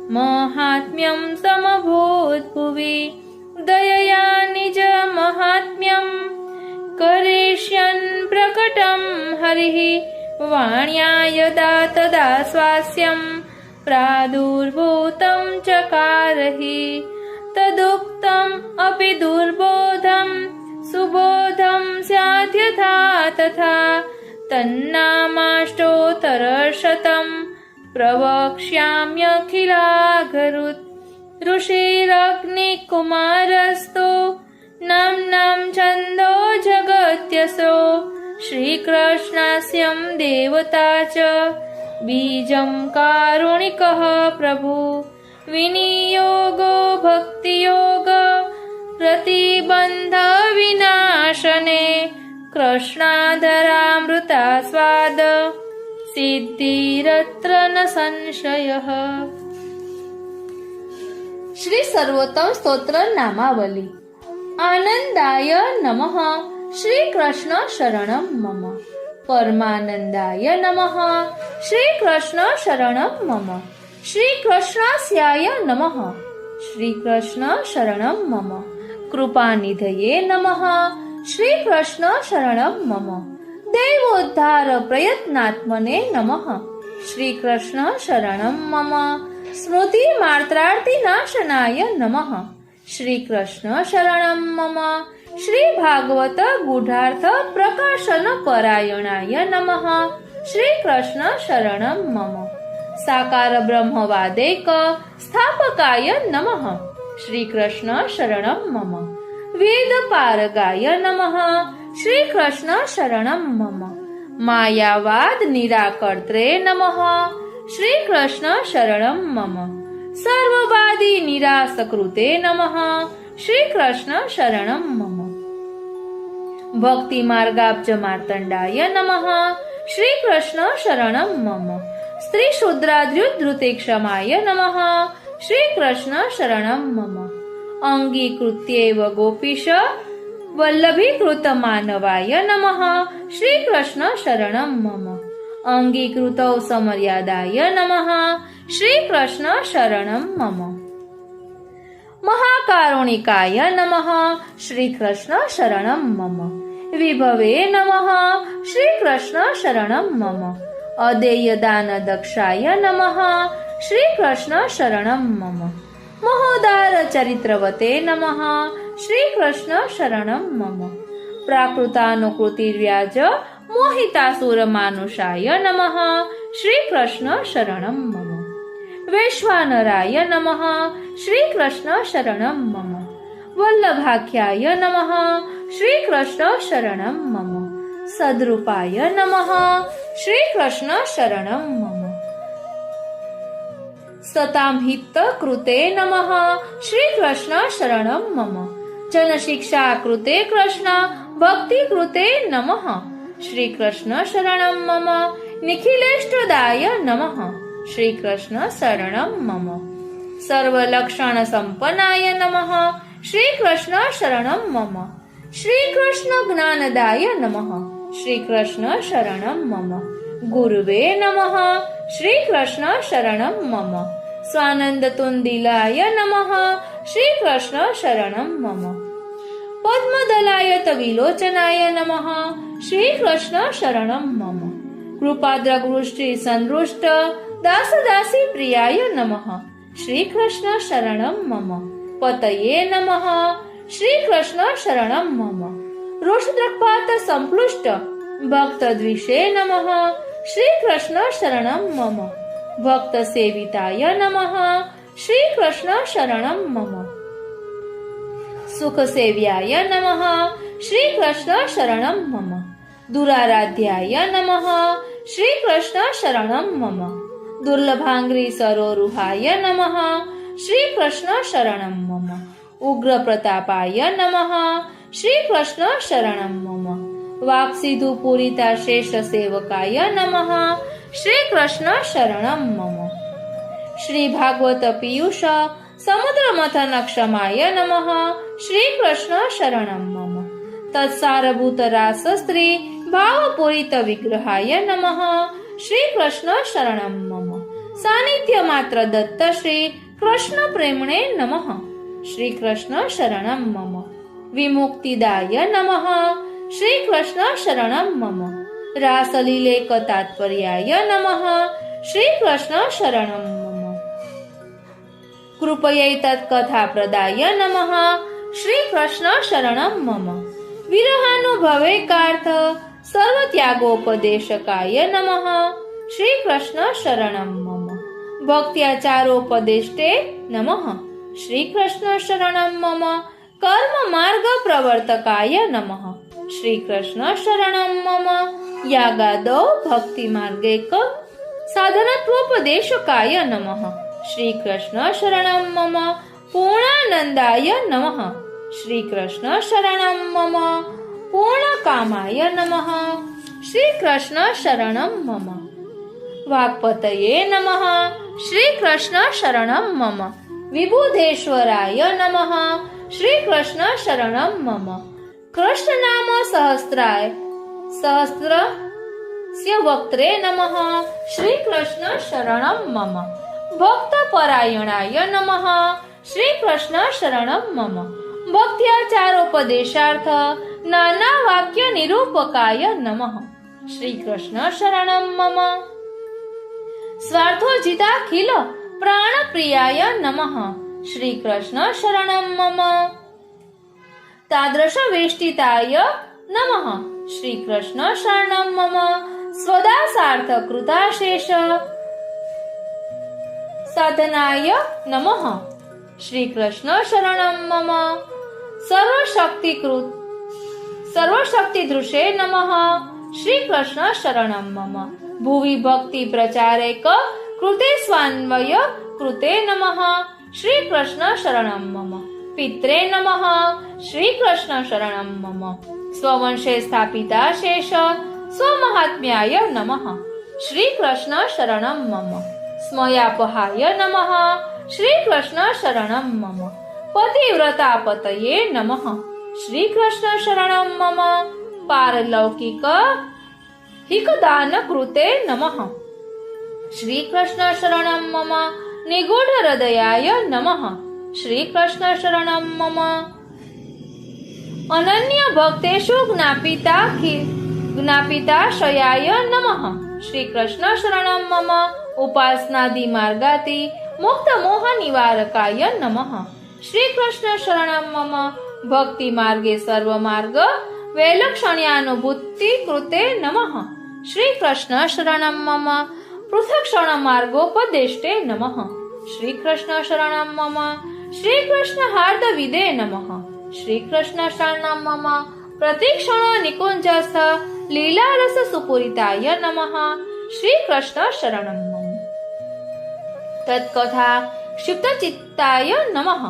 મહાત્મ્યં સમભૂત ભુવિ દયયા નિજ મહાત્મ્યં કરિષ્યન પ્રકટં હરિઃ વાણ્યા યદા તદા સ્વાસ્યં પ્રાદુર્ભૂतं ચકારહિ તદ यदुक्तम् अपि दुर्बोधम् सुबोधं स्यात् यथा तथा तन्नामाष्टोत्तरशतम् प्रवक्ष्याम्यखिलाघरुत् ऋषिरग्निकुमारस्तो नम्नं छन्दो जगत्यसो श्रीकृष्णस्यं देवता च बीजं कारुणिकः प्रभु विनियोगो भक्तियोग प्रतिबन्ध विनाशने कृष्णाधरामृतास्वाद सिद्धिरत्र न संशयः। श्री सर्वोत्तम स्तोत्र नामावली। आनंदाय नमः श्री कृष्ण शरणं मम। परमानंदाय नमः श्री कृष्ण शरणं मम। श्री कृष्णास्याय नमः श्री कृष्ण शरणं मम। कृपानिधये नमः श्री कृष्ण शरणं मम। देवोद्धार प्रयत्नात्मने नमः श्री कृष्ण शरणं मम। स्मृति मात्रार्ति नाशनाय नमः श्री कृष्ण शरणं मम। श्री भागवत गूढ़ार्थ प्रकाशन परायणाय नमः श्री कृष्ण शरणं मम। साकार ब्रह्मवादेक स्थापकाय नमः श्री कृष्ण शरणं मम। वेद पारगाय नमः श्री कृष्ण शरणं मम। मायावाद निराकर्त्रे नमः श्री कृष्ण शरणं मम। सर्ववादी निरासकृते नमः श्री कृष्ण शरणं मम। भक्ति मार्गाब्ज मार्तंडाय नमः श्री कृष्ण शरणं मम। स्त्री शूद्राद्युद्धृते क्षमाय नमः श्री कृष्ण शरणं मम। अंगीकृत्येव गोपीश वल्लभीकृत मानवाय नमः श्री कृष्ण शरणं मम। अंगीकृतौ समर्यादाय नमः श्री कृष्ण शरणं मम। महाकारुणिकाय नमः श्री कृष्ण शरणं मम। विभवे नमः श्री कृष्ण शरणं मम। अदेय दान दक्षाय नमः श्री कृष्ण शरणं मम। महोदार चरित्रवते नमः श्री कृष्ण शरणं मम। प्राकृतानुकृतिर्व्याज मोहितासुर मानुषाय नमः श्री कृष्ण शरणं मम। वैश्वानराय नमः श्री कृष्ण शरणं मम। वल्लभाख्याय नमः श्री कृष्ण शरणं मम। सद्रूपाय नमः श्री कृष्ण शरणं मम। सतांहित कृते नमः श्री कृष्ण शरणं मम। जनशिक्षा कृते कृष्ण भक्ति कृते नमः श्री कृष्ण शरणं मम। निखिलेष्टदाय नमः श्री कृष्ण शरणं मम। सर्वलक्षण संपन्नाय नमः श्री कृष्ण शरणं मम। श्री कृष्ण ज्ञानदाय नमः श्री कृष्ण शरणं मम। गुरुवे नमः श्री कृष्ण शरणं मम। स्वानंदतुंदिलाय नमः श्री कृष्ण शरणं मम। पद्मदलायत विलोचनाय नमः श्री कृष्ण शरणं मम। कृपाद्रगृष्टि संदृष्ट दासदासी प्रियाय नमः श्री कृष्ण शरणं मम। पतये नमः श्री कृष्ण शरणं मम। रोषद्रक्पात संप्लुष्ट भक्त द्विषे नमः श्री कृष्ण शरणं मम। भक्त सेविताय नमः श्री कृष्ण शरणं मम। सुख सेव्याय नमः श्री कृष्ण शरणं मम। दुराराध्याय नमः श्री कृष्ण शरणं मम। दुर्लभांग्री सरोरुहाय नमः श्री कृष्ण शरणं मम। उग्र प्रतापाय नमः श्री कृष्ण शरणं मम। वाक्सिधु पूरिता श्रेष्ठ सेवकाय नमः श्री कृष्ण शरणं मम। श्री भागवत पीयूष समुद्र मथन क्षमाय नमः श्री कृष्ण शरणं मम। तत्सारभूत रास स्त्री भावपूरित विग्रहाय नमः श्री कृष्ण शरणं मम। सानिध्य मात्र दत्त श्री कृष्ण प्रेमणे नमः श्री कृष्ण शरणं मम। विमुक्तिदाय नमः श्री कृष्ण शरणं मम। रासलीलेक तात्पर्याय नमः श्री कृष्ण शरणं मम। कृपयैतत्कथाप्रदाय नमः श्रीकृष्ण शरणं मम विरहानुभवैकार्थ सर्वत्यागोपदेशकाय नमः श्रीकृष्ण शरणं मम भक्त्याचारोपदेष्टे नमः श्रीकृष्ण शरणं मम कर्ममार्गप्रवर्तकाय नमः श्रीकृष्ण शरणं मम यागादौ भक्तिमार्गैक साधनत्वोपदेशकाय नमः श्रीकृष्ण शरणं मम पूर्णानन्दाय नमः श्रीकृष्ण शरणं मम पूर्णकामाय नमः श्रीकृष्ण शरणं मम वाक्पतये नमः श्रीकृष्ण शरणं मम विबुधेश्वराय नमः श्रीकृष्ण शरणं मम कृष्णनाम सहस्रस्य वक्त्रे नमः श्रीकृष्ण शरणं मम भक्तपरायणाय नमः श्रीकृष्ण शरणं मम भक्त्याचारोपदेशार्थ नानावाक्यनिरूपकाय नमः श्रीकृष्ण शरणं मम स्वार्थोजिताखिल प्राणप्रियाय नमः श्रीकृष्ण शरणं मम तादृशवेष्टिताय नमः श्रीकृष्ण शरणं मम स्वदासार्थकृताशेष साधनाय नमः श्रीकृष्ण शरणं मम सर्वशक्तिदृशे नमः श्रीकृष्ण शरणं मम भुवि भक्ति प्रचारैक कृते स्वान्वय कृते नमः श्रीकृष्ण शरणं मम पित्रे नमः श्रीकृष्ण शरणं मम स्ववंशे स्थापिता शेष स्वमहात्म्याय नमः श्रीकृष्ण शरणं मम स्मयापहाय नमः श्रीकृष्ण शरणं मम पतिव्रतापतये नमः श्रीकृष्ण शरणं मम पारलौकिक हिकदान कृते नमः श्रीकृष्ण शरणं मम निगूढ हृदयाय नमः श्रीकृष्ण शरणं मम अनन्य भक्तेषु ज्ञापिताशयाय नमः श्रीकृष्ण शरणं मम उपासनादि मार्गाति मुक्त मोह निवारकाय नमः श्रीकृष्ण शरणं मम भक्ति मार्गे सर्वमार्ग वैलक्षण्यानुभूति कृते नमः श्रीकृष्ण शरणं मम पृथक्क्षण मार्गोपदेष्टे नमः श्रीकृष्ण शरणं मम श्रीकृष्ण हार्दविदे नमः श्रीकृष्ण शरणं मम प्रतिक्षण निकुञ्जस्थ लीलारस सुपूरिताय नमः श्रीकृष्ण शरणं मम तत्कथा क्षिप्तचित्ताय नमः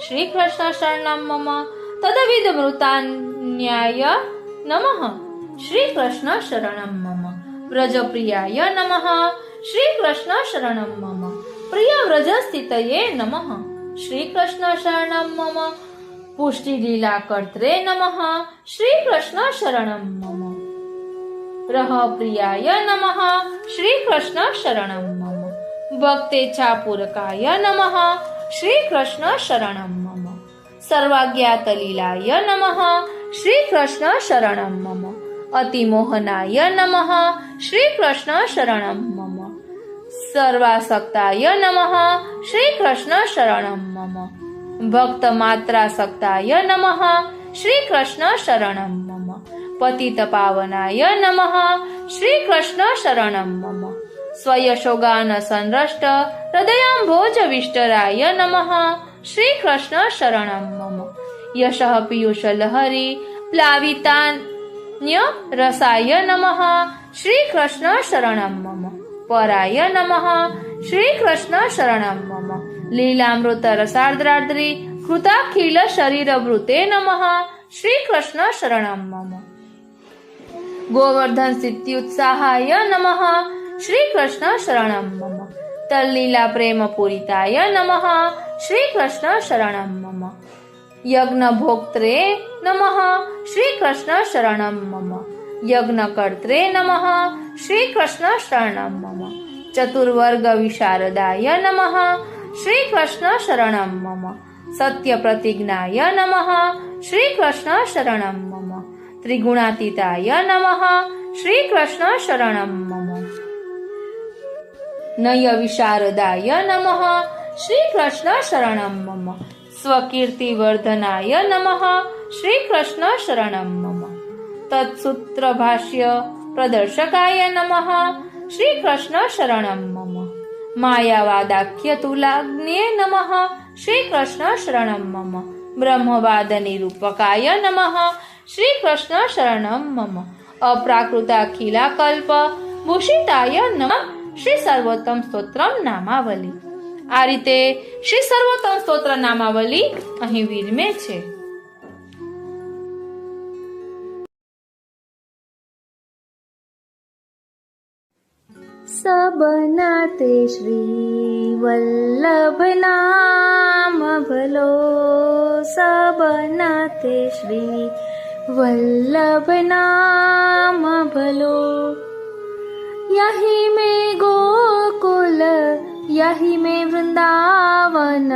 श्रीकृष्ण शरणं मम तदविदमृतान्याय नमः श्रीकृष्ण शरणं मम व्रजप्रियाय नमः श्रीकृष्ण शरणं मम प्रियव्रजस्थितये नमः श्रीकृष्ण शरणं मम पुष्टिलीलाकर्त्रे नमः श्रीकृष्ण शरणं मम रहप्रियाय नमः श्रीकृष्ण शरणं मम भक्तेच्छापूरकाय नमः श्रीकृष्ण शरणं मम सर्वाज्ञातलीलाय नमः श्रीकृष्ण शरणं मम अतिमोहनाय नमः श्रीकृष्ण शरणं मम सर्वासक्ताय नमः श्रीकृष्ण शरणं मम भक्तमात्रासक्ताय नमः श्रीकृष्ण शरणं मम पतितपावनाय नमः श्रीकृष्ण शरणं मम स्वयशोगानसंरष्ट हृदयाम्भोजविष्टराय नमः श्रीकृष्ण शरणं मम यशः पीयूषलहरी प्लावितान्यरसाय नमः श्रीकृष्ण शरणं मम पराय नमः श्रीकृष्ण शरणं मम लीलामृतरसार्द्रार्द्री कृताखिल शरीरभृते नमः श्रीकृष्ण शरणं मम गोवर्धन सिद्ध्युत्साहाय नमः श्रीकृष्ण शरणं मम तल्लीला प्रेम पूरिताय नमः श्रीकृष्ण शरणं मम यज्ञभोक्त्रे नमः श्रीकृष्ण शरणं मम यज्ञकर्त्रे नमः श्रीकृष्ण शरणं मम चतुर्वर्ग विशारदाय नमः श्रीकृष्ण शरणं मम सत्यप्रतिज्ञाय नमः श्रीकृष्ण शरणं मम त्रिगुणातीताय नमः श्रीकृष्ण शरणं मम नय विशारदाय नमः શ્રી કૃષ્ણ શરણમ મમ. સ્વકીર્તિવર્ધનાય નમઃ. શ્રી કૃષ્ણ શરણમ મમ. તત્સૂત્ર ભાષ્ય પ્રદર્શકાય નમઃ. શ્રી કૃષ્ણ શરણમ મમ. માયાવાદાખ્ય તુલાગ્ન્યે નમઃ. શ્રી કૃષ્ણ શરણમ મમ. બ્રહ્મવાદ નિરૂપકાય નમઃ. શ્રી કૃષ્ણ શરણમ મમ. અપ્રાકૃતાખિલા કલ્પ ભૂષિતાય નમઃ. શ્રી સર્વોત્તમ સ્તોત્રમ નામાવલી. આ રીતે શ્રી સર્વોત્તમ સ્તોત્ર નામાવલી અહીં વિરમે છે. सबनाते श्री वल्लभ नाम भलो. सबनाते श्री वल्लभ नाम भलो. यही में गोकुल यही में वृंदावन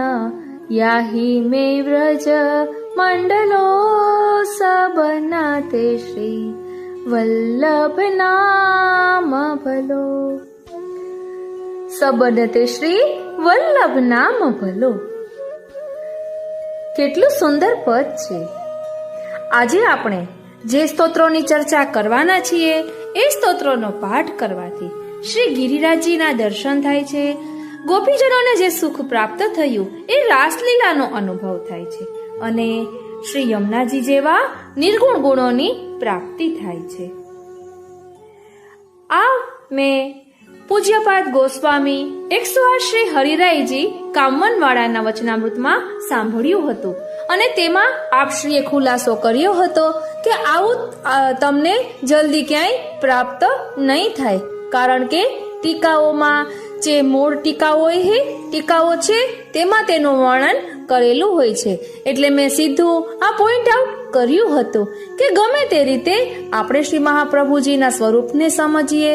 यही में व्रज मंडलो. सबनाते श्री वल्लभ नाम भलो. सबनते श्री वल्लभ नाम ભલો. કેટલું સુંદર પદ છે. આજે આપણે જે સ્તોત્રોની ચર્ચા કરવાના છીએ એ સ્તોત્રોનો પાઠ કરવાથી શ્રી ગિરિરાજજીના દર્શન થાય છે. ગોપીજનોને જે સુખ પ્રાપ્ત થયું એ રાસલીલાનો અનુભવ થાય છે અને શ્રી યમુનાજી જેવા નિર્ગુણ ગુણોની પ્રાપ્તિ થાય છે. આ મેં પૂજ્યપાદ ગોસ્વામી 108 શ્રી હરિરાયજી કામવનવાળાના વચનામૃતમાં સાંભળ્યું હતું અને તેમાં આપશ્રીએ ખુલાસો કર્યો હતો કે આવું તમને જલ્દી ક્યાંય પ્રાપ્ત નહીં થાય, કારણ કે ટીકાઓમાં જે મૂળ ટીકાઓ છે તેમાં તેનું વર્ણન કરેલું હોય છે. એટલે મેં સીધું આ પોઈન્ટ આઉટ કર્યું હતું કે ગમે તે રીતે આપણે શ્રી મહાપ્રભુજીના સ્વરૂપને સમજીએ.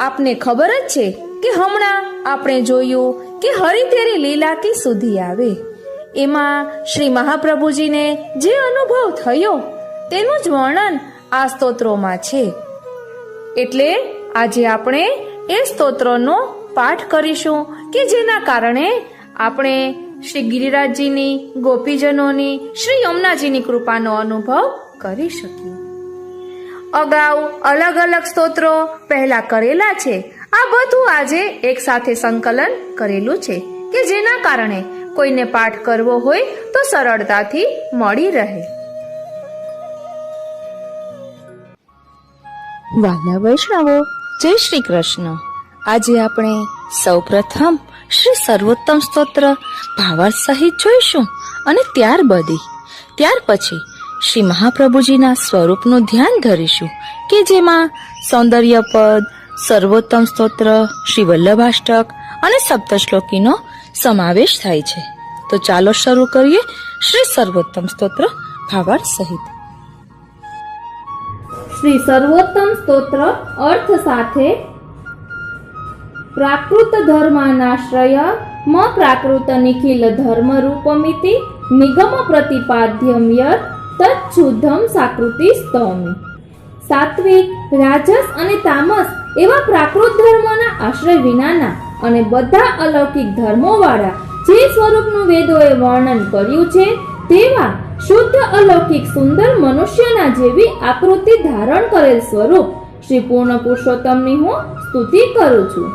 આપને ખબર જ છે કે હમણાં આપણે જોયું કે હરિ તેરી લીલા કી સુધી આવે, એમાં શ્રી મહાપ્રભુજીને જે અનુભવ થયો તેનું જ વર્ણન આ સ્તોત્રોમાં છે. એટલે આજે આપણે એ સ્તોત્રોનો પાઠ કરીશું કે જેના કારણે આપણે શ્રી ગિરિરાજજીની, ગોપીજનોની, શ્રી યમુનાજીની કૃપાનો અનુભવ કરી શકીએ. અગાઉ અલગ અલગ સ્તોત્રો પહેલા કરેલા છે. આ બધું આજે એક સાથે સંકલન કરેલું છે કે જેના કારણે કોઈને પાઠ કરવો હોય તો સરળતાથી મળી રહે. વાલા વૈષ્ણવો, જય શ્રી કૃષ્ણ. આજે આપણે સૌપ્રથમ શ્રી સર્વોત્તમ સ્તોત્ર ભાવાર્થ સહિત જોઈશું અને ત્યાર પછી શ્રી મહાપ્રભુજીના સ્વરૂપનું ધ્યાન ધરીશું કે જેમાં સૌંદર્ય પદ, સર્વોત્તમ સ્તોત્ર, શ્રી વલ્લભાષ્ટક અને સપ્તશ્લોકીનો સમાવેશ થાય છે. તો ચાલો શરૂ કરીએ શ્રી સર્વોત્તમ સ્તોત્ર ભાવાર્થ સહિત. શ્રી સર્વોત્તમ સ્તોત્ર અર્થ સાથે પ્રાકૃત ધર્માનાશ્રય મ પ્રાકૃત નિખિલ ધર્મ રૂપમિતિ નિગમ પ્રતિપાદ્યમ યત તચ્છુદ્ધમ સાકૃતિ સ્તોમી. સાત્વિક, રાજસ અને તામસ એવા પ્રાકૃત ધર્મોના આશ્રય વિનાના અને બધા અલૌકિક ધર્મો વાળા જે સ્વરૂપનું વેદોએ વર્ણન કર્યું છે તેવા શુદ્ધ અલૌકિક સુંદર મનુષ્યના જેવી આકૃતિ ધારણ કરેલ સ્વરૂપ શ્રી પૂર્ણ પુરુષોત્તમની હું સ્તુતિ કરું છું.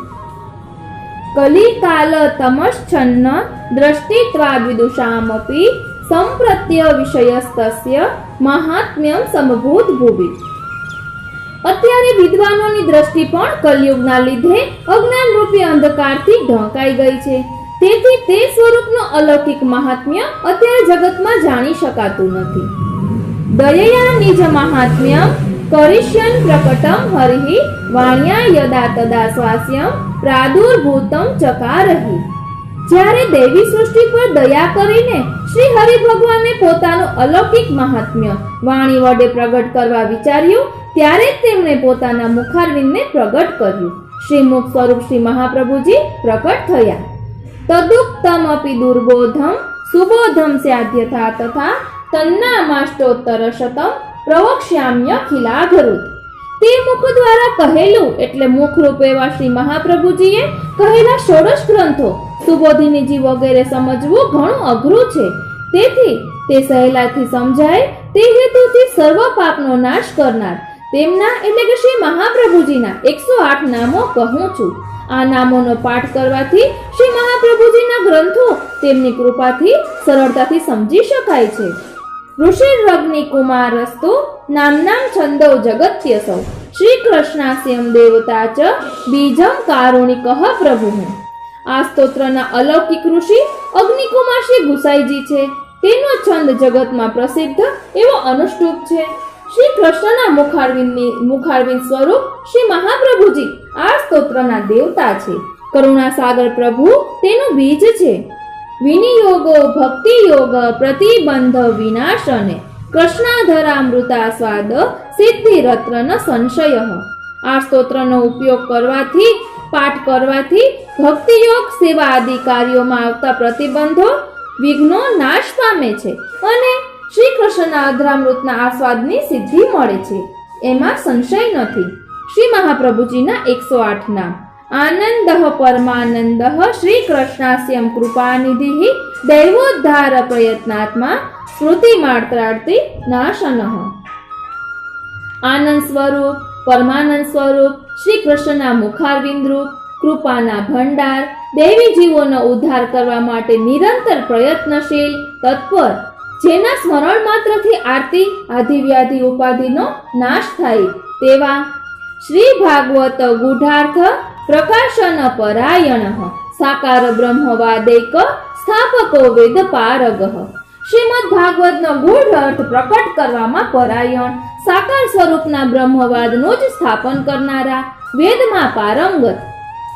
કલિકાલ તમશ્ચન્ન દ્રષ્ટિત્વાદ્વિદુષામપી સંપ્રત્ય વિષયસ્તસ્ય મહાત્મ્યમ સમભૂત ભુવિ. અત્યારે વિદ્વાનોની દ્રષ્ટિ પણ કલયુગના લીધે અજ્ઞાન રૂપી અંધકારથી ઢંકાઈ ગઈ છે. તેથી તે સ્વરૂપનું અલૌકિક મહાત્મ્ય અત્યારે જગતમાં જાણી શકાતું નથી. દયયા નિજ મહાત્મ્યમ કરિષ્યન પ્રકટમ હરિ વાણ્યા યદા તદા સ્વાસ્યમ પ્રાદુર્ભૂતમ ચકારહી. જ્યારે દેવી સૃષ્ટિ પર દયા કરીને શ્રી હરિ ભગવાને પોતાનું અલૌકિક મહાત્મ્ય વાણી વડે પ્રગટ કરવા વિચાર્યું ત્યારે જ તેમણે પોતાના મુખારવિંદને પ્રગટ કર્યું. શ્રીમુખ સ્વરૂપ શ્રી મહાપ્રભુજી પ્રકટ થયા. તદુક્તમપી દુર્બોધમ સુબોધમ સ્યાદ્યથા તથા તન્નામાષ્ટોત્તર શતમ પ્રવક્ષ્યામ્યખિલાઘરુત. તે મુખ દ્વારા કહેલું એટલે મુખરૂપ એવા શ્રી મહાપ્રભુજીએ કહેલા 16 ગ્રંથો સુબોધિનીજી વગેરે સમજવું ઘણું અઘરું છે. તેથી તે સહેલાથી સમજાય તે હેતુથી સર્વ પાપનો નાશ કરનાર તેમના એટલે કે શ્રી મહાપ્રભુજીના 108 નામો કહું છું. આ નામોનો પાઠ કરવાથી શ્રી મહાપ્રભુજીના ગ્રંથો તેમની કૃપાથી સરળતાથી સમજી શકાય છે. ઋષિરગ્નિ કુમારસ્તુ નામનામ છંદો જગત્યસૌ શ્રી કૃષ્ણાસ્યમ દેવતા ચ બીજમ કારુણિકઃ પ્રભુઃ. આ સ્તોત્રના અલૌકિક ઋષિ અગ્નિકુમાર શ્રી ગુસાઈજી છે. તેનો છંદ જગતમાં પ્રસિદ્ધ એવો અનુષ્ટુપ છે. શ્રી કૃષ્ણના મુખારવિંદ સ્વરૂપ શ્રી મહાપ્રભુજી આ સ્તોત્રના દેવતા છે. કરુણા સાગર પ્રભુ તેનું બીજ છે. વિનિયોગો ભક્તિ યોગ પ્રતિબંધ વિનાશને કૃષ્ણાધરામૃતા સ્વાદ સિદ્ધિ રત્ન સંશય. આ સ્તોત્રનો ઉપયોગ કરવાથી પાઠ કરવાથી ભક્તિ યોગ સેવા આદિ કાર્યોમાં આવતા પ્રતિબંધો વિઘ્નો નાશ પામે છે અને શ્રી કૃષ્ણના અધરામૃતના આસ્વાદની સિદ્ધિ મળે છે. એમાં સંશય નથી. શ્રી મહાપ્રભુજીના 108 નામ. આનંદઃ પરમાનંદઃ શ્રી કૃષ્ણાસ્યમ કૃપાનિધિ દૈવોદ્ધાર પ્રયત્નાત્મા સ્મૃતિ માત્રાર્થી નાશનઃ. આનંદ સ્વરૂપ પરમાનંદ સ્વરૂપ શ્રી કૃષ્ણના મુખારવિંદ રૂપ કૃપાના ભંડાર દૈવી જીવોનો ઉદ્ધાર કરવા માટે નિરંતર પ્રયત્નશીલ તત્પર જેના સ્મરણ માત્રથી આરતી આધિવ્યાધિ ઉપાધિનો નાશ થાય તેવા શ્રી ભાગવત ગુઢાર્થ પ્રકાશન પરાયણ સાકાર બ્રહ્મવાદૈક સ્થાપકો વેદ પારગ. શ્રીમદ ભાગવતનો ગૂઢ અર્થ પ્રકટ કરવામાં પરાયણ સાકાર સ્વરૂપના બ્રહ્મવાદનું જ સ્થાપન કરનારા વેદમાં પારંગત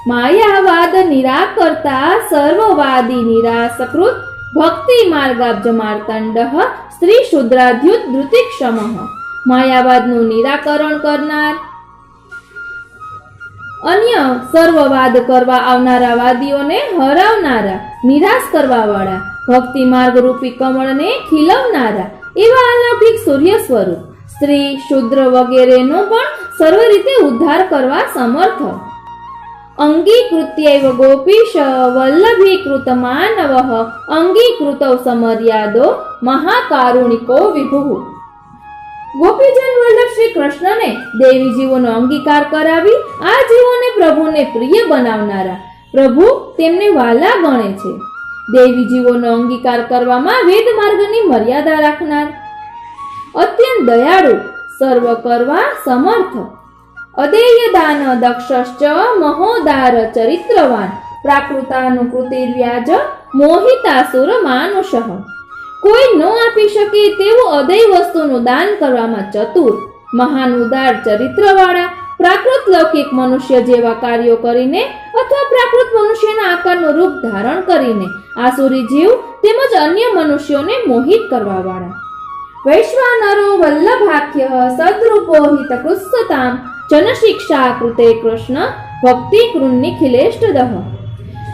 માયાવાદ નિરાકર્તા સર્વવાદી નિરાસકૃત ભક્તિ માર્ગાબ્જ માર્તંડઃ સ્ત્રી શુદ્રાધ્યુત ધૃતિક્ષમઃ. માયાવાદનું નિરાકરણ કરનાર અન્ય સર્વવાદ કરવા આવનારા વાદીઓને હરાવનારા નિરાશ કરવા વાળા ભક્તિ માર્ગ રૂપી કમળને ખીલવનારા એવા અલૌકિક સૂર્ય સ્વરૂપ સ્ત્રી શુદ્ર વગેરેનો પણ સર્વ રીતે ઉદ્ધાર કરવા સમર્થ. અંગીકૃત્યૈવ ગોપીશ વલ્લભીકૃત માનવઃ અંગીકૃતૌ સમર્યાદો મહાકારુણિકો વિભુઃ. ગોપીજન વલ્લભ શ્રી કૃષ્ણને દેવી જીવોનો અંગીકાર કરાવી આ જીવોને પ્રભુને પ્રિય બનાવનારા પ્રભુ તેમને વાલા ગણે છે. દેવી જીવોનો અંગીકાર કરવામાં વેદ માર્ગની મર્યાદા રાખનાર અત્યંત દયાળુ સર્વ કરવા સમર્થ અદેય દાન દક્ષશ્ચ મહોદાર ચરિત્રવાન પ્રાકૃતાનુકૃતિર્વ્યાજ મોહિતાસુર માનુષઃ. કોઈ ન આપી શકે તેવું અદય વસ્તુનું દાન કરવામાં ચતુર મહાન ઉદાર ચરિત્રવાળા પ્રાકૃત લૌકિક મનુષ્ય જેવા કાર્યો કરીને અથવા પ્રાકૃત મનુષ્યના આકારનું રૂપ ધારણ કરીને આસુરી જીવ તેમજ અન્ય મનુષ્યોને મોહિત કરવા વાળા વૈશ્વાનરો વલ્લભાખ્ય સદ્રૂપો હિતકૃત્સતામ જનશિક્ષા કૃતે કૃષ્ણ ભક્તિ કૃન્નિખિલેષ્ટદઃ.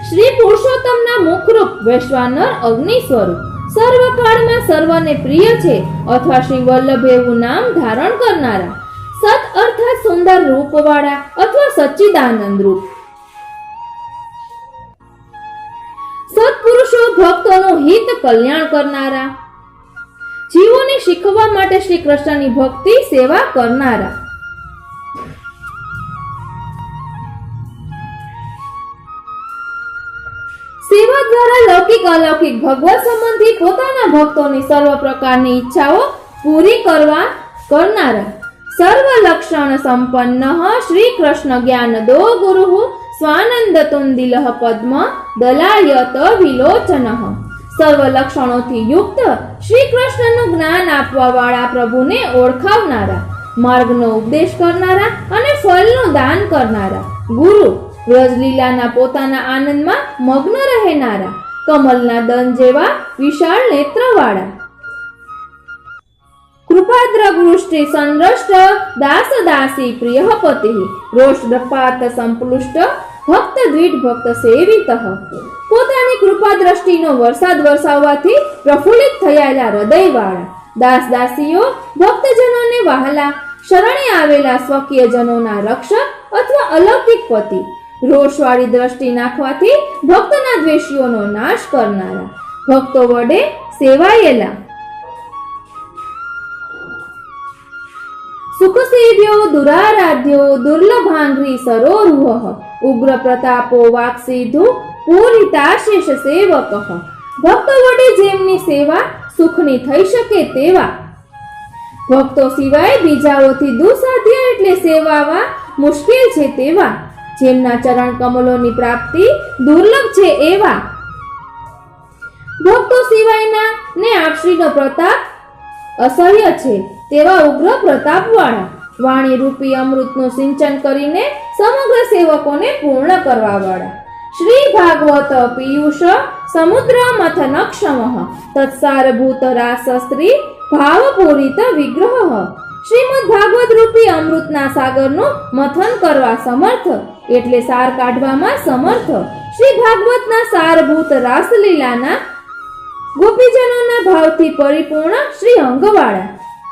શ્રી પુરુષોત્તમના મુખરૂપ વૈશ્વાનર અગ્નિ સ્વરૂપ સર્વકાળમાં સર્વને પ્રિય છે અથવા શ્રી વલ્લભ એવું નામ ધારણ કરનારા સત અર્થાત સુંદર રૂપવાળા અથવા સચ્ચિદાનંદ રૂપ સત્પુરુષો ભક્તોનું હિત કલ્યાણ કરનારા જીવોને શીખવવા માટે શ્રી કૃષ્ણની ભક્તિ સેવા કરનારા સેવા દ્વારા લૌકિક અલૌકિક ભગવત સંબંધી પોતાના ભક્તોની સર્વ પ્રકારની ઈચ્છાઓ પૂરી કરનારા સર્વ લક્ષણ સંપન્ન શ્રી કૃષ્ણ જ્ઞાન દો ગુરુ સ્વાનંદ તુંદિલઃ પદ્મ દલાયત વિલોચન. સર્વ લક્ષણોથી યુક્ત શ્રી કૃષ્ણનું જ્ઞાન આપવા વાળા પ્રભુને ઓળખાવનારા માર્ગનો ઉપદેશ કરનારા અને ફળનું દાન કરનારા ગુરુ વ્રજલીલાના પોતાના આનંદમાં મગ્ન રહેનારા કમલના દન જેવા વિશાળ નેત્રવાળા કૃપાદ્રગૃષ્ટિ સંદ્રષ્ટ દાસ દાસી પ્રિયપતિ રોષપાત સંપલુષ્ટ ભક્ત દ્વિટ ભક્ત સેવિત. પોતાની કૃપા દ્રષ્ટિનો વરસાદ વરસાવવાથી પ્રફુલ્લિત થયેલા હૃદયવાળા દાસ દાસીઓ ભક્તજનોને વહાલા શરણે આવેલા સ્વકીય જનોના રક્ષક અથવા અલૌકિક પતિ રોષવાળી દ્રષ્ટિ નાખવાથી ભક્તના દ્વેષીઓનો નાશ કરનારા, ભક્તો વડે સેવાયેલા, સુખસિદ્ધ્યો દુરારાધ્યો દુર્લભાંઘ્રી સરોરુહ ઉગ્ર પ્રતાપો વાક્સિદ્ધુ પૂરિતાશેષ સેવક. ભક્તો વડે જેમની સેવા સુખની થઈ શકે તેવા, ભક્તો સિવાય બીજાઓથી દુસાધ્ય એટલે સેવાવા મુશ્કેલ છે તેવા, જેમના ચરણ કમલોની પ્રાપ્તિ દુર્લભ છે એવા, ભક્તો સિવાયના ને આપશ્રીનો પ્રતાપ અસહ્ય છે તેવા ઉગ્ર પ્રતાપવાળા, વાણી રૂપી અમૃતનું સિંચન કરીને સમગ્ર સેવકોને પૂર્ણ કરવા વાળા, શ્રી ભાગવત પીયુષ સમુદ્ર મથનક્ષમ તત્સારભૂત રાસસ્ત્રી ભાવપૂરિત વિગ્રહ. શ્રીમદ ભાગવત રૂપી અમૃતના સાગરનું મથન કરવા સમર્થ એટલે સાર કાઢવામાં સમર્થ, શ્રી ભાગવતના સારભૂત રાસલીલાના ગોપીજનોના ભાવથી પરિપૂર્ણ શ્રી અંગવાળા,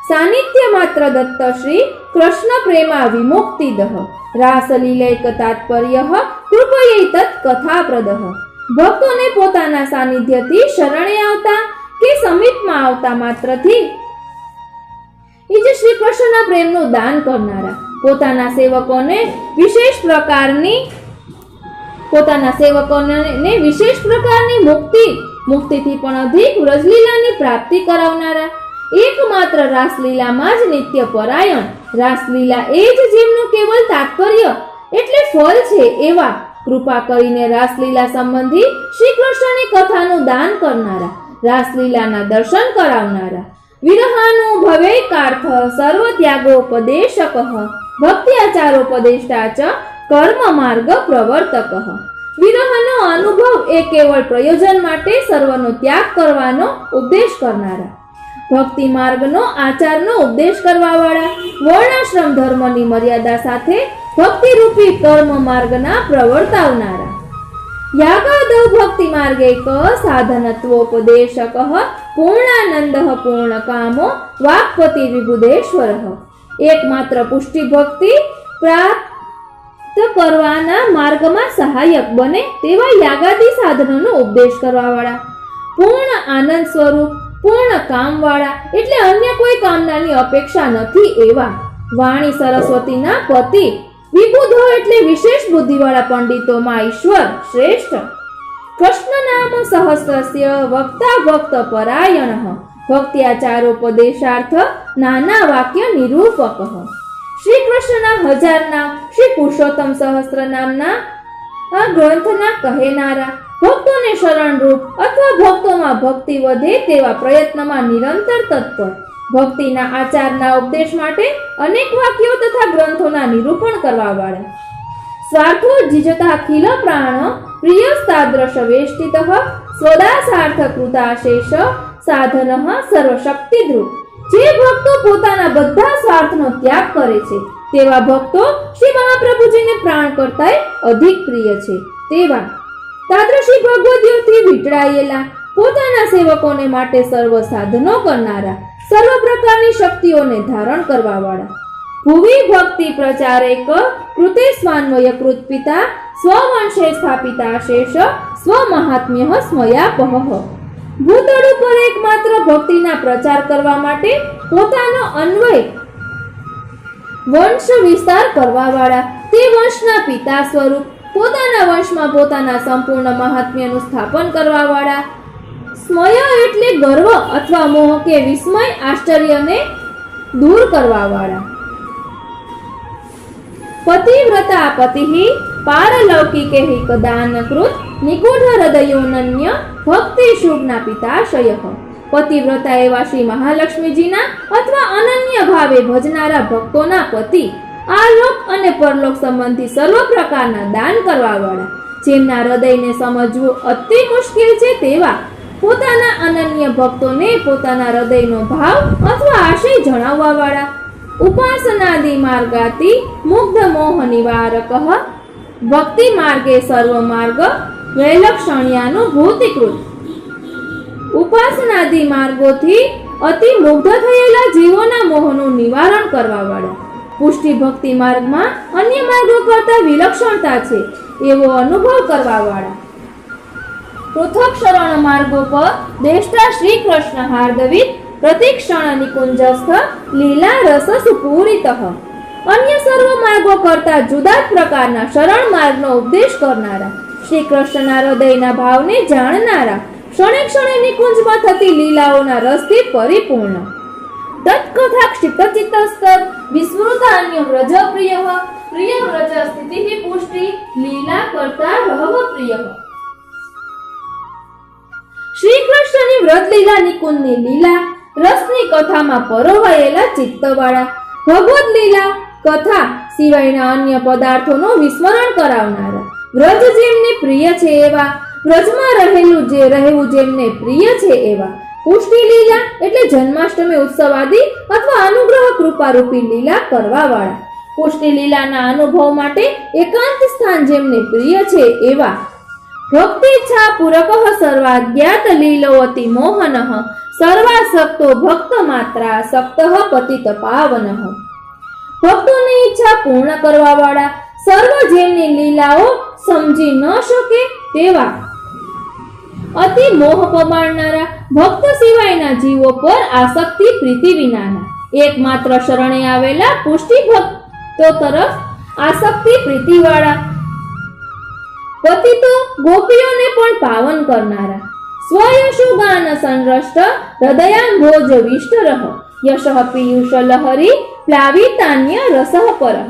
સાનિધ્ય માત્ર દત્ત શ્રી કૃષ્ણ પ્રેમા વિમુક્તિદઃ રાસલીલૈક તાત્પર્ય કૃપયૈ તત્ કથાપ્રદઃ. ભક્તોને પોતાના સાનિધ્યથી શરણે આવતા કે સમીપમાં આવતા માત્રથી એ જે શ્રી કૃષ્ણના પ્રેમનું દાન કરનારા, પોતાના સેવકોને વિશેષ પ્રકારની મુક્તિથી પણ અધિક વ્રજલીલાની પ્રાપ્તિ કરાવનારા, એકમાત્ર રાસલીલામાં જ નિત્ય પરાયણ, રાસલીલા એ જ જેમનું કેવલ તાત્પર્ય એટલે ફળ છે એવા, કૃપા કરીને રાસલીલા સંબંધી શ્રી કૃષ્ણની કથાનું દાન કરનારા, રાસલીલાના દર્શન કરાવનારા, વિરહાનુભવૈકાર્થ સર્વ ત્યાગોપદેશક ભક્તિ આચારોપદેષ્ટા ચ કર્મ માર્ગ પ્રવર્તક. વિરહનો અનુભવ એ કેવળ પ્રયોજન માટે સર્વનો ત્યાગ કરવાનો ઉપદેશ કરનારા, ભક્તિ માર્ગનો આચારનો ઉપદેશ કરવા વાળા, વર્ણાશ્રમ ધર્મની મર્યાદા સાથે ભક્તિ રૂપી કર્મ માર્ગના પ્રવર્તાવનારા, યાગાદૌ ભક્તિ માર્ગૈક સાધનત્વોપદેશક પૂર્ણાનંદ પૂર્ણ કામો વાક્પતિ વિબુધેશ્વર. એકમાત્ર પુષ્ટિ ભક્તિ પ્રાપ્ત કરવાના માર્ગમાં સહાયક બને તેવા યાગાદી સાધનોનો ઉપદેશ કરવા વાળા, પૂર્ણ આનંદ સ્વરૂપ પૂર્ણ કામ વાળા એટલે અન્ય કોઈ કામનાની અપેક્ષા નથી એવા, વાણી સરસ્વતીના પતિ, વિબુધો એટલે વિશેષ બુદ્ધિવાળા પંડિતોમાં ઈશ્વર શ્રેષ્ઠ, કૃષ્ણ નામ સહસ્રસ્ય વક્તા ભક્ત પરાયણ ભક્તિ આચારોપદેશાર્થ નાના વાક્ય નિરૂપક. શ્રી કૃષ્ણના 1000 નામ શ્રી પુરુષોત્તમ સહસ્ત્ર નામના આ ગ્રંથના કહેનારા, ભક્તોને શરણરૂપ અથવા ભક્તોમાં ભક્તિ વધે તેવા પ્રયત્નમાં નિરંતર તત્પર, ભક્તિના આચારના ઉપદેશ માટે અનેક વાક્યો તથા ગ્રંથોના નિરૂપણ કરવા વાળા, સ્વાર્થો જીજતા અખિલ પ્રાણ પ્રિયસ્તાદ્રશ વેષ્ટિતઃ સ્વદાસાર્થ કૃતાશેષ સાધન સર્વશક્તિદ્રુપ. જે ભક્તો પોતાના બધા સ્વાર્થનો ત્યાગ કરે છે તેવા ભક્તો શ્રી મહાપ્રભુજીને પ્રાણ કરતાંય અધિક પ્રિય છે તેવા, તાદ્રશી ભગવદીઓથી વીંટળાયેલા, પોતાના સેવકોને માટે સર્વ સાધનો કરનારા, સર્વ પ્રકારની શક્તિઓને ધારણ કરવા વાળા, ભુવિ ભક્તિ પ્રચારેક કૃતે સ્વાન્વય કૃત પિતા સ્વવંશે સ્થાપિતા શેષ સ્વમહાત્મ્ય સ્મયાપહ. ભૂતળ ઉપર એકમાત્ર ભક્તિના પ્રચાર કરવા માટે પોતાનો અન્વય વંશ વિસ્તાર કરવા વાળા, તે વંશના પિતા સ્વરૂપ પોતાના વંશમાં પોતાના સંપૂર્ણ મહાત્મ્યનું સ્થાપન કરવા વાળા, સ્મય એટલે ગર્વ અથવા મોહ કે વિસ્મય આશ્ચર્યને દૂર કરવા વાળા, પતિવ્રતા પતિહિ પારલૌકિકે કદાનકૃત નિગૂઢ હૃદયોનન્ય ભક્તિ શુભના પિતાશય. પતિવ્રતા એવા શ્રી મહાલક્ષ્મીજીના અથવા અનન્ય ભાવે ભજનારા ભક્તોના પતિ, આ લોક અને પરલોક સંબંધી સર્વ પ્રકારના દાન કરવા વાળા, જેમના હૃદયને સમજવું અતિ મુશ્કેલ છે તેવા, પોતાના અનન્ય ભક્તોને પોતાના હૃદયનો ભાવ અથવા આશય જણાવવા વાળા, ઉપાસનાદિ માર્ગાતિ મુગ્ધ મોહ નિવારક ભક્તિ માર્ગે સર્વ માર્ગ વૈલક્ષણ્યાનુભૂતિકૃત. ઉપાસનાદિ માર્ગોથી અતિ મુગ્ધ થયેલા જીવોના મોહનું નિવારણ કરવા વાળા, પુષ્ટિ ભક્તિ માર્ગમાં અન્ય માર્ગો કરતા વિલક્ષણતા છે એવો અનુભવ કરવા વાળા. પૃથક શરણ માર્ગો પર દેષ્ટા શ્રી કૃષ્ણ હાર્દવિત પ્રતિક્ષણ નિકુંજસ્થ લીલા રસ સુપૂરિતઃ. અન્ય સર્વ માર્ગો કરતા જુદા જ પ્રકારના શરણ માર્ગનો ઉપદેશ કરનારા, શ્રી કૃષ્ણના હૃદયના ભાવને જાણનારા, ક્ષણે ક્ષણે નિકુંજમાં થતી લીલાઓના રસથી પરિપૂર્ણ. તત્કથા ક્ષિપ્તચિત્તસ્ત વિસ્મૃત અન્ય વ્રજ પ્રિય વ્રજ સ્થિતિ પુષ્ટિ લીલા કરતા રહવ પ્રિય. શ્રી કૃષ્ણની વ્રત લીલા નિકુંજની લીલા રસની કથામાં પરોવાયેલા ચિત્તવાળા, ભગવદ લીલા કથા સિવાયના અન્ય પદાર્થોનું વિસ્મરણ કરાવનારા, વ્રજ જેમને પ્રિય છે એવા, વ્રજમાં રહેવું જેમને પ્રિય છે એવા, પુષ્ટિ લીલા એટલે જન્માષ્ટમી ઉત્સવાદી અથવા અનુગ્રહ કૃપારૂપી લીલા કરવા વાળા, પુષ્ટિ લીલાના અનુભવ માટે એકાંત સ્થાન જેમને પ્રિય છે એવા, ભક્તિચ્છા પૂરકઃ સર્વાજ્ઞાત લીલોવતી મોહનઃ સર્વાસક્તો ભક્ત માત્રા સક્તઃ પતિત પાવનઃ. ભક્તોની ઈચ્છા પૂર્ણ કરવા વાળા, સર્વ જેમની લીલાઓ સમજી ન શકે તેવા, અતિ મોહ પમાડનારા, ભક્ત સિવાયના જીવો પર આસક્તિ પ્રીતિ વિનાના, એકમાત્ર શરણે આવેલા પુષ્ટિ ભક્તો તરફ આસક્તિ પ્રીતિ વાળા, પતિતો ગોપીઓને પણ પાવન કરનારા, સ્વયશુગાન સંરષ્ટ હૃદયાંભોજ વિષ્ટરઃ યશઃ પીયુષ લહરી પ્લાવિતાન્ય રસઃ પરઃ.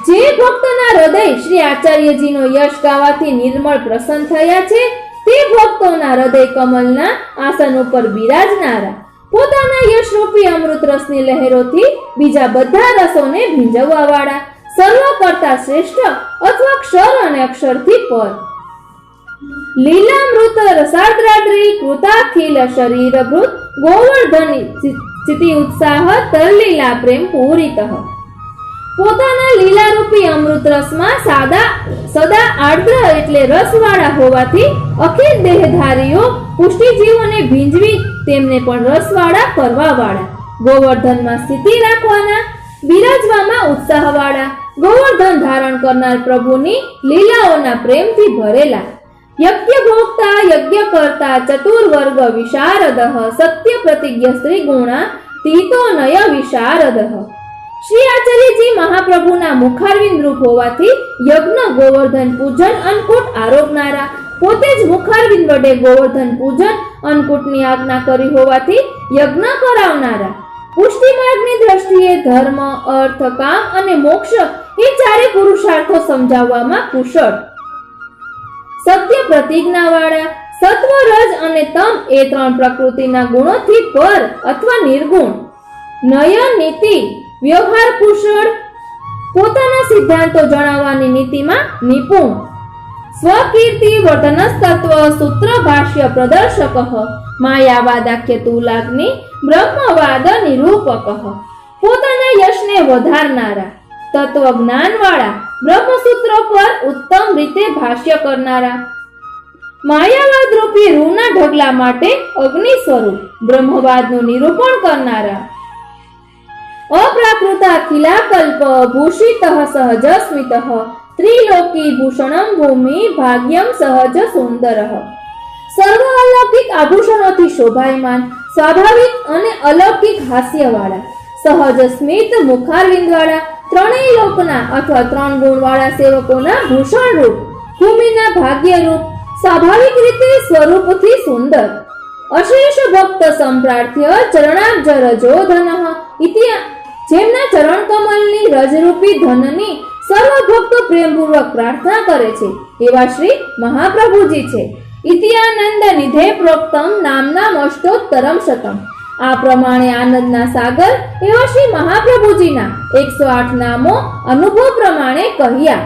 જે ભક્તના હૃદય શ્રી આચાર્યજીનો યશ ગાવાથી નિર્મળ પ્રસન્ન થયા છે તે ભક્તોના હૃદય કમલના આસન ઉપર બિરાજનારા, પોતાના યશરૂપી અમૃત રસની લહેરોથી બીજા બધા રસોને ભીંજવવા વાળા, સર્વ કરતા શ્રેષ્ઠ અથવા ક્ષર અને અક્ષરથી પર, લીલામૃત રસાદ્રાદ્રી કૃતાખિલ શરીરભૃત ગોવર્ધન સ્થિતિ ઉત્સાહ તરલીલા પ્રેમ પૂરિતઃ. પોતાના લીલારૂપી અમૃત રસમાં સદા આર્દ્ર એટલે રસવાળા હોવાથી અખિલ દેહધારીઓ પુષ્ટિજીવોને ભીંજવી તેમને પણ રસવાળા કરવા વાળા, ગોવર્ધનમાં સ્થિતિ રાખવાના, બિરાજવામાં ઉત્સાહવાળા, ગોવર્ધન ધારણ કરનાર પ્રભુની લીલાઓના પ્રેમથી ભરેલા, યજ્ઞ ભોક્તા યજ્ઞ કરતા ચતુર્વર્ગ વિશારદઃ સત્ય પ્રતિજ્ઞ સ્ત્રી ગુણા તીતો નય વિશારદઃ. શ્રી આચાર્યજી મહાપ્રભુના મુખારવિંદ રૂપ હોવાથી યજ્ઞ ગોવર્ધન પૂજન અન્નકૂટ આરોગનારા, પોતે જ મુખારવિંદ વડે ગોવર્ધન પૂજન અન્નકૂટની આજ્ઞા કરી હોવાથી યજ્ઞ કરાવનારા, પુષ્ટિ માર્ગની દ્રષ્ટિએ ધર્મ અર્થ કામ અને મોક્ષ એ ચારે પુરુષાર્થો સમજાવવામાં કુશળ, સત્ય પ્રતિજ્ઞા વાળા, સત્વ રજ અને તમ એ ત્રણ પ્રકૃતિના ગુણોથી પર અથવા નિર્ગુણ, નય નીતિ વ્યવહાર કુશળ, પોતાના સિદ્ધાંતો જણાવવાની નીતિમાં નિપુણ, સ્વકીર્તિ વર્ધનસ્તત્વ સૂત્ર ભાષ્ય પ્રદર્શક, માયાવાદાખ્ય તુલાગ્નિ બ્રહ્મવાદ નિરૂપક, પોતાના યશને વધારનારા, તત્વ જ્ઞાન વાળા, બ્રહ્મસૂત્ર પર ઉત્તમ રીતે ભાષ્ય કરનારા, માયાવાદ રૂપી રૂના ઢગલા માટે અગ્નિ સ્વરૂપ બ્રહ્મવાદનું નિરૂપણ કરનારા, અપ્રાકૃતા ખિલાકલ્પ ભૂષિતઃ સહજ સ્મિતઃ ત્રિલોકી ભૂષણમ ભૂમિ ભાગ્યમ સહજ સુંદરઃ. સર્વ અલૌકિક આભૂષણોથી શોભાયમાન, સ્વાભાવિક અને અલૌકિક હાસ્યવાળા, સહજ સ્મિત મુખારવિંદવાળા, ત્રણેય લોકના અથવા ત્રણ ગુણવાળા સેવકોના ભૂષણ રૂપ, ભૂમિના ભાગ્ય રૂપ, સ્વાભાવિક રીતે સ્વરૂપથી સુંદર, અશેષ ભક્ત સંપ્રાર્થ્ય ચરણાબ્જ રજોધનઃ જેમના ચરણ કમલની રજરૂપી ધનની સર્વ ભક્તો પ્રેમપૂર્વક પ્રાર્થના કરે છે એવા શ્રી મહાપ્રભુજી છે. ઇતિઆનંદ નિધે પ્રોક્તમ નામનામ અષ્ટોત્તરમ શતમ. આ પ્રમાણે આનંદના સાગર એવા શ્રી મહાપ્રભુજીના 108 નામો અનુભવ પ્રમાણે કહ્યા.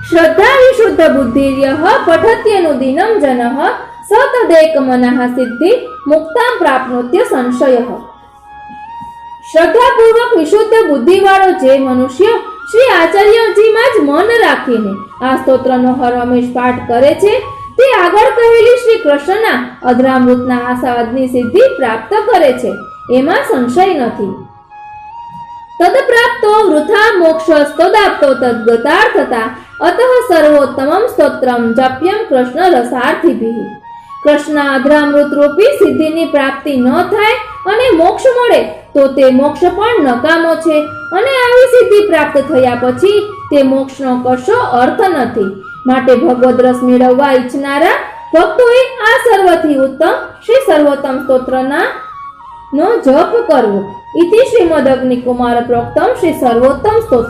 શ્રદ્ધા વિશુદ્ધ બુદ્ધિર્યઃ પઠત્યનું દિનમ જનઃ સતદેક મનઃ સિદ્ધિ મુક્તામ પ્રાપ્નોત્ય સંશયઃ. શ્રદ્ધાપૂર્વક વિશુદ્ધ બુદ્ધિવાળો જે મનુષ્ય શ્રી આચાર્યજીમાં જ મન રાખીને આ સ્તોત્રનો હરહંમેશ પાઠ કરે છે તે આગળ કહેલી શ્રી કૃષ્ણના અધરામૃતના આસ્વાદની સિદ્ધિ પ્રાપ્ત કરે છે, એમાં સંશય નથી. તદપ્રાપ્તો વૃથા મોક્ષ મોક્ષસ્તદાપ્તો તદ્ગતાર્થતા અતઃ સર્વોત્તમમ સ્તોત્રમ જપ્યમ કૃષ્ણ રસાર્થિભિઃ. કૃષ્ણ અધરામૃત રૂપી સિદ્ધિની પ્રાપ્તિ ન થાય અને મોક્ષ મળે તો તે મોક્ષ પણ નકામો છે અને આવી સિદ્ધિ પ્રાપ્ત થયા પછી તે મોક્ષનો કશો અર્થ નથી. માટે ભગવદ રસ મેળવવા ઈચ્છનારા ભક્તોએ આ સર્વથી ઉત્તમ શ્રી સર્વોત્તમ સ્તોત્રના નો જપ કરવો. ઇતિ શ્રીમદ અગ્નિકુમાર પ્રોક્તમ શ્રી સર્વોત્તમ સ્તોત્ર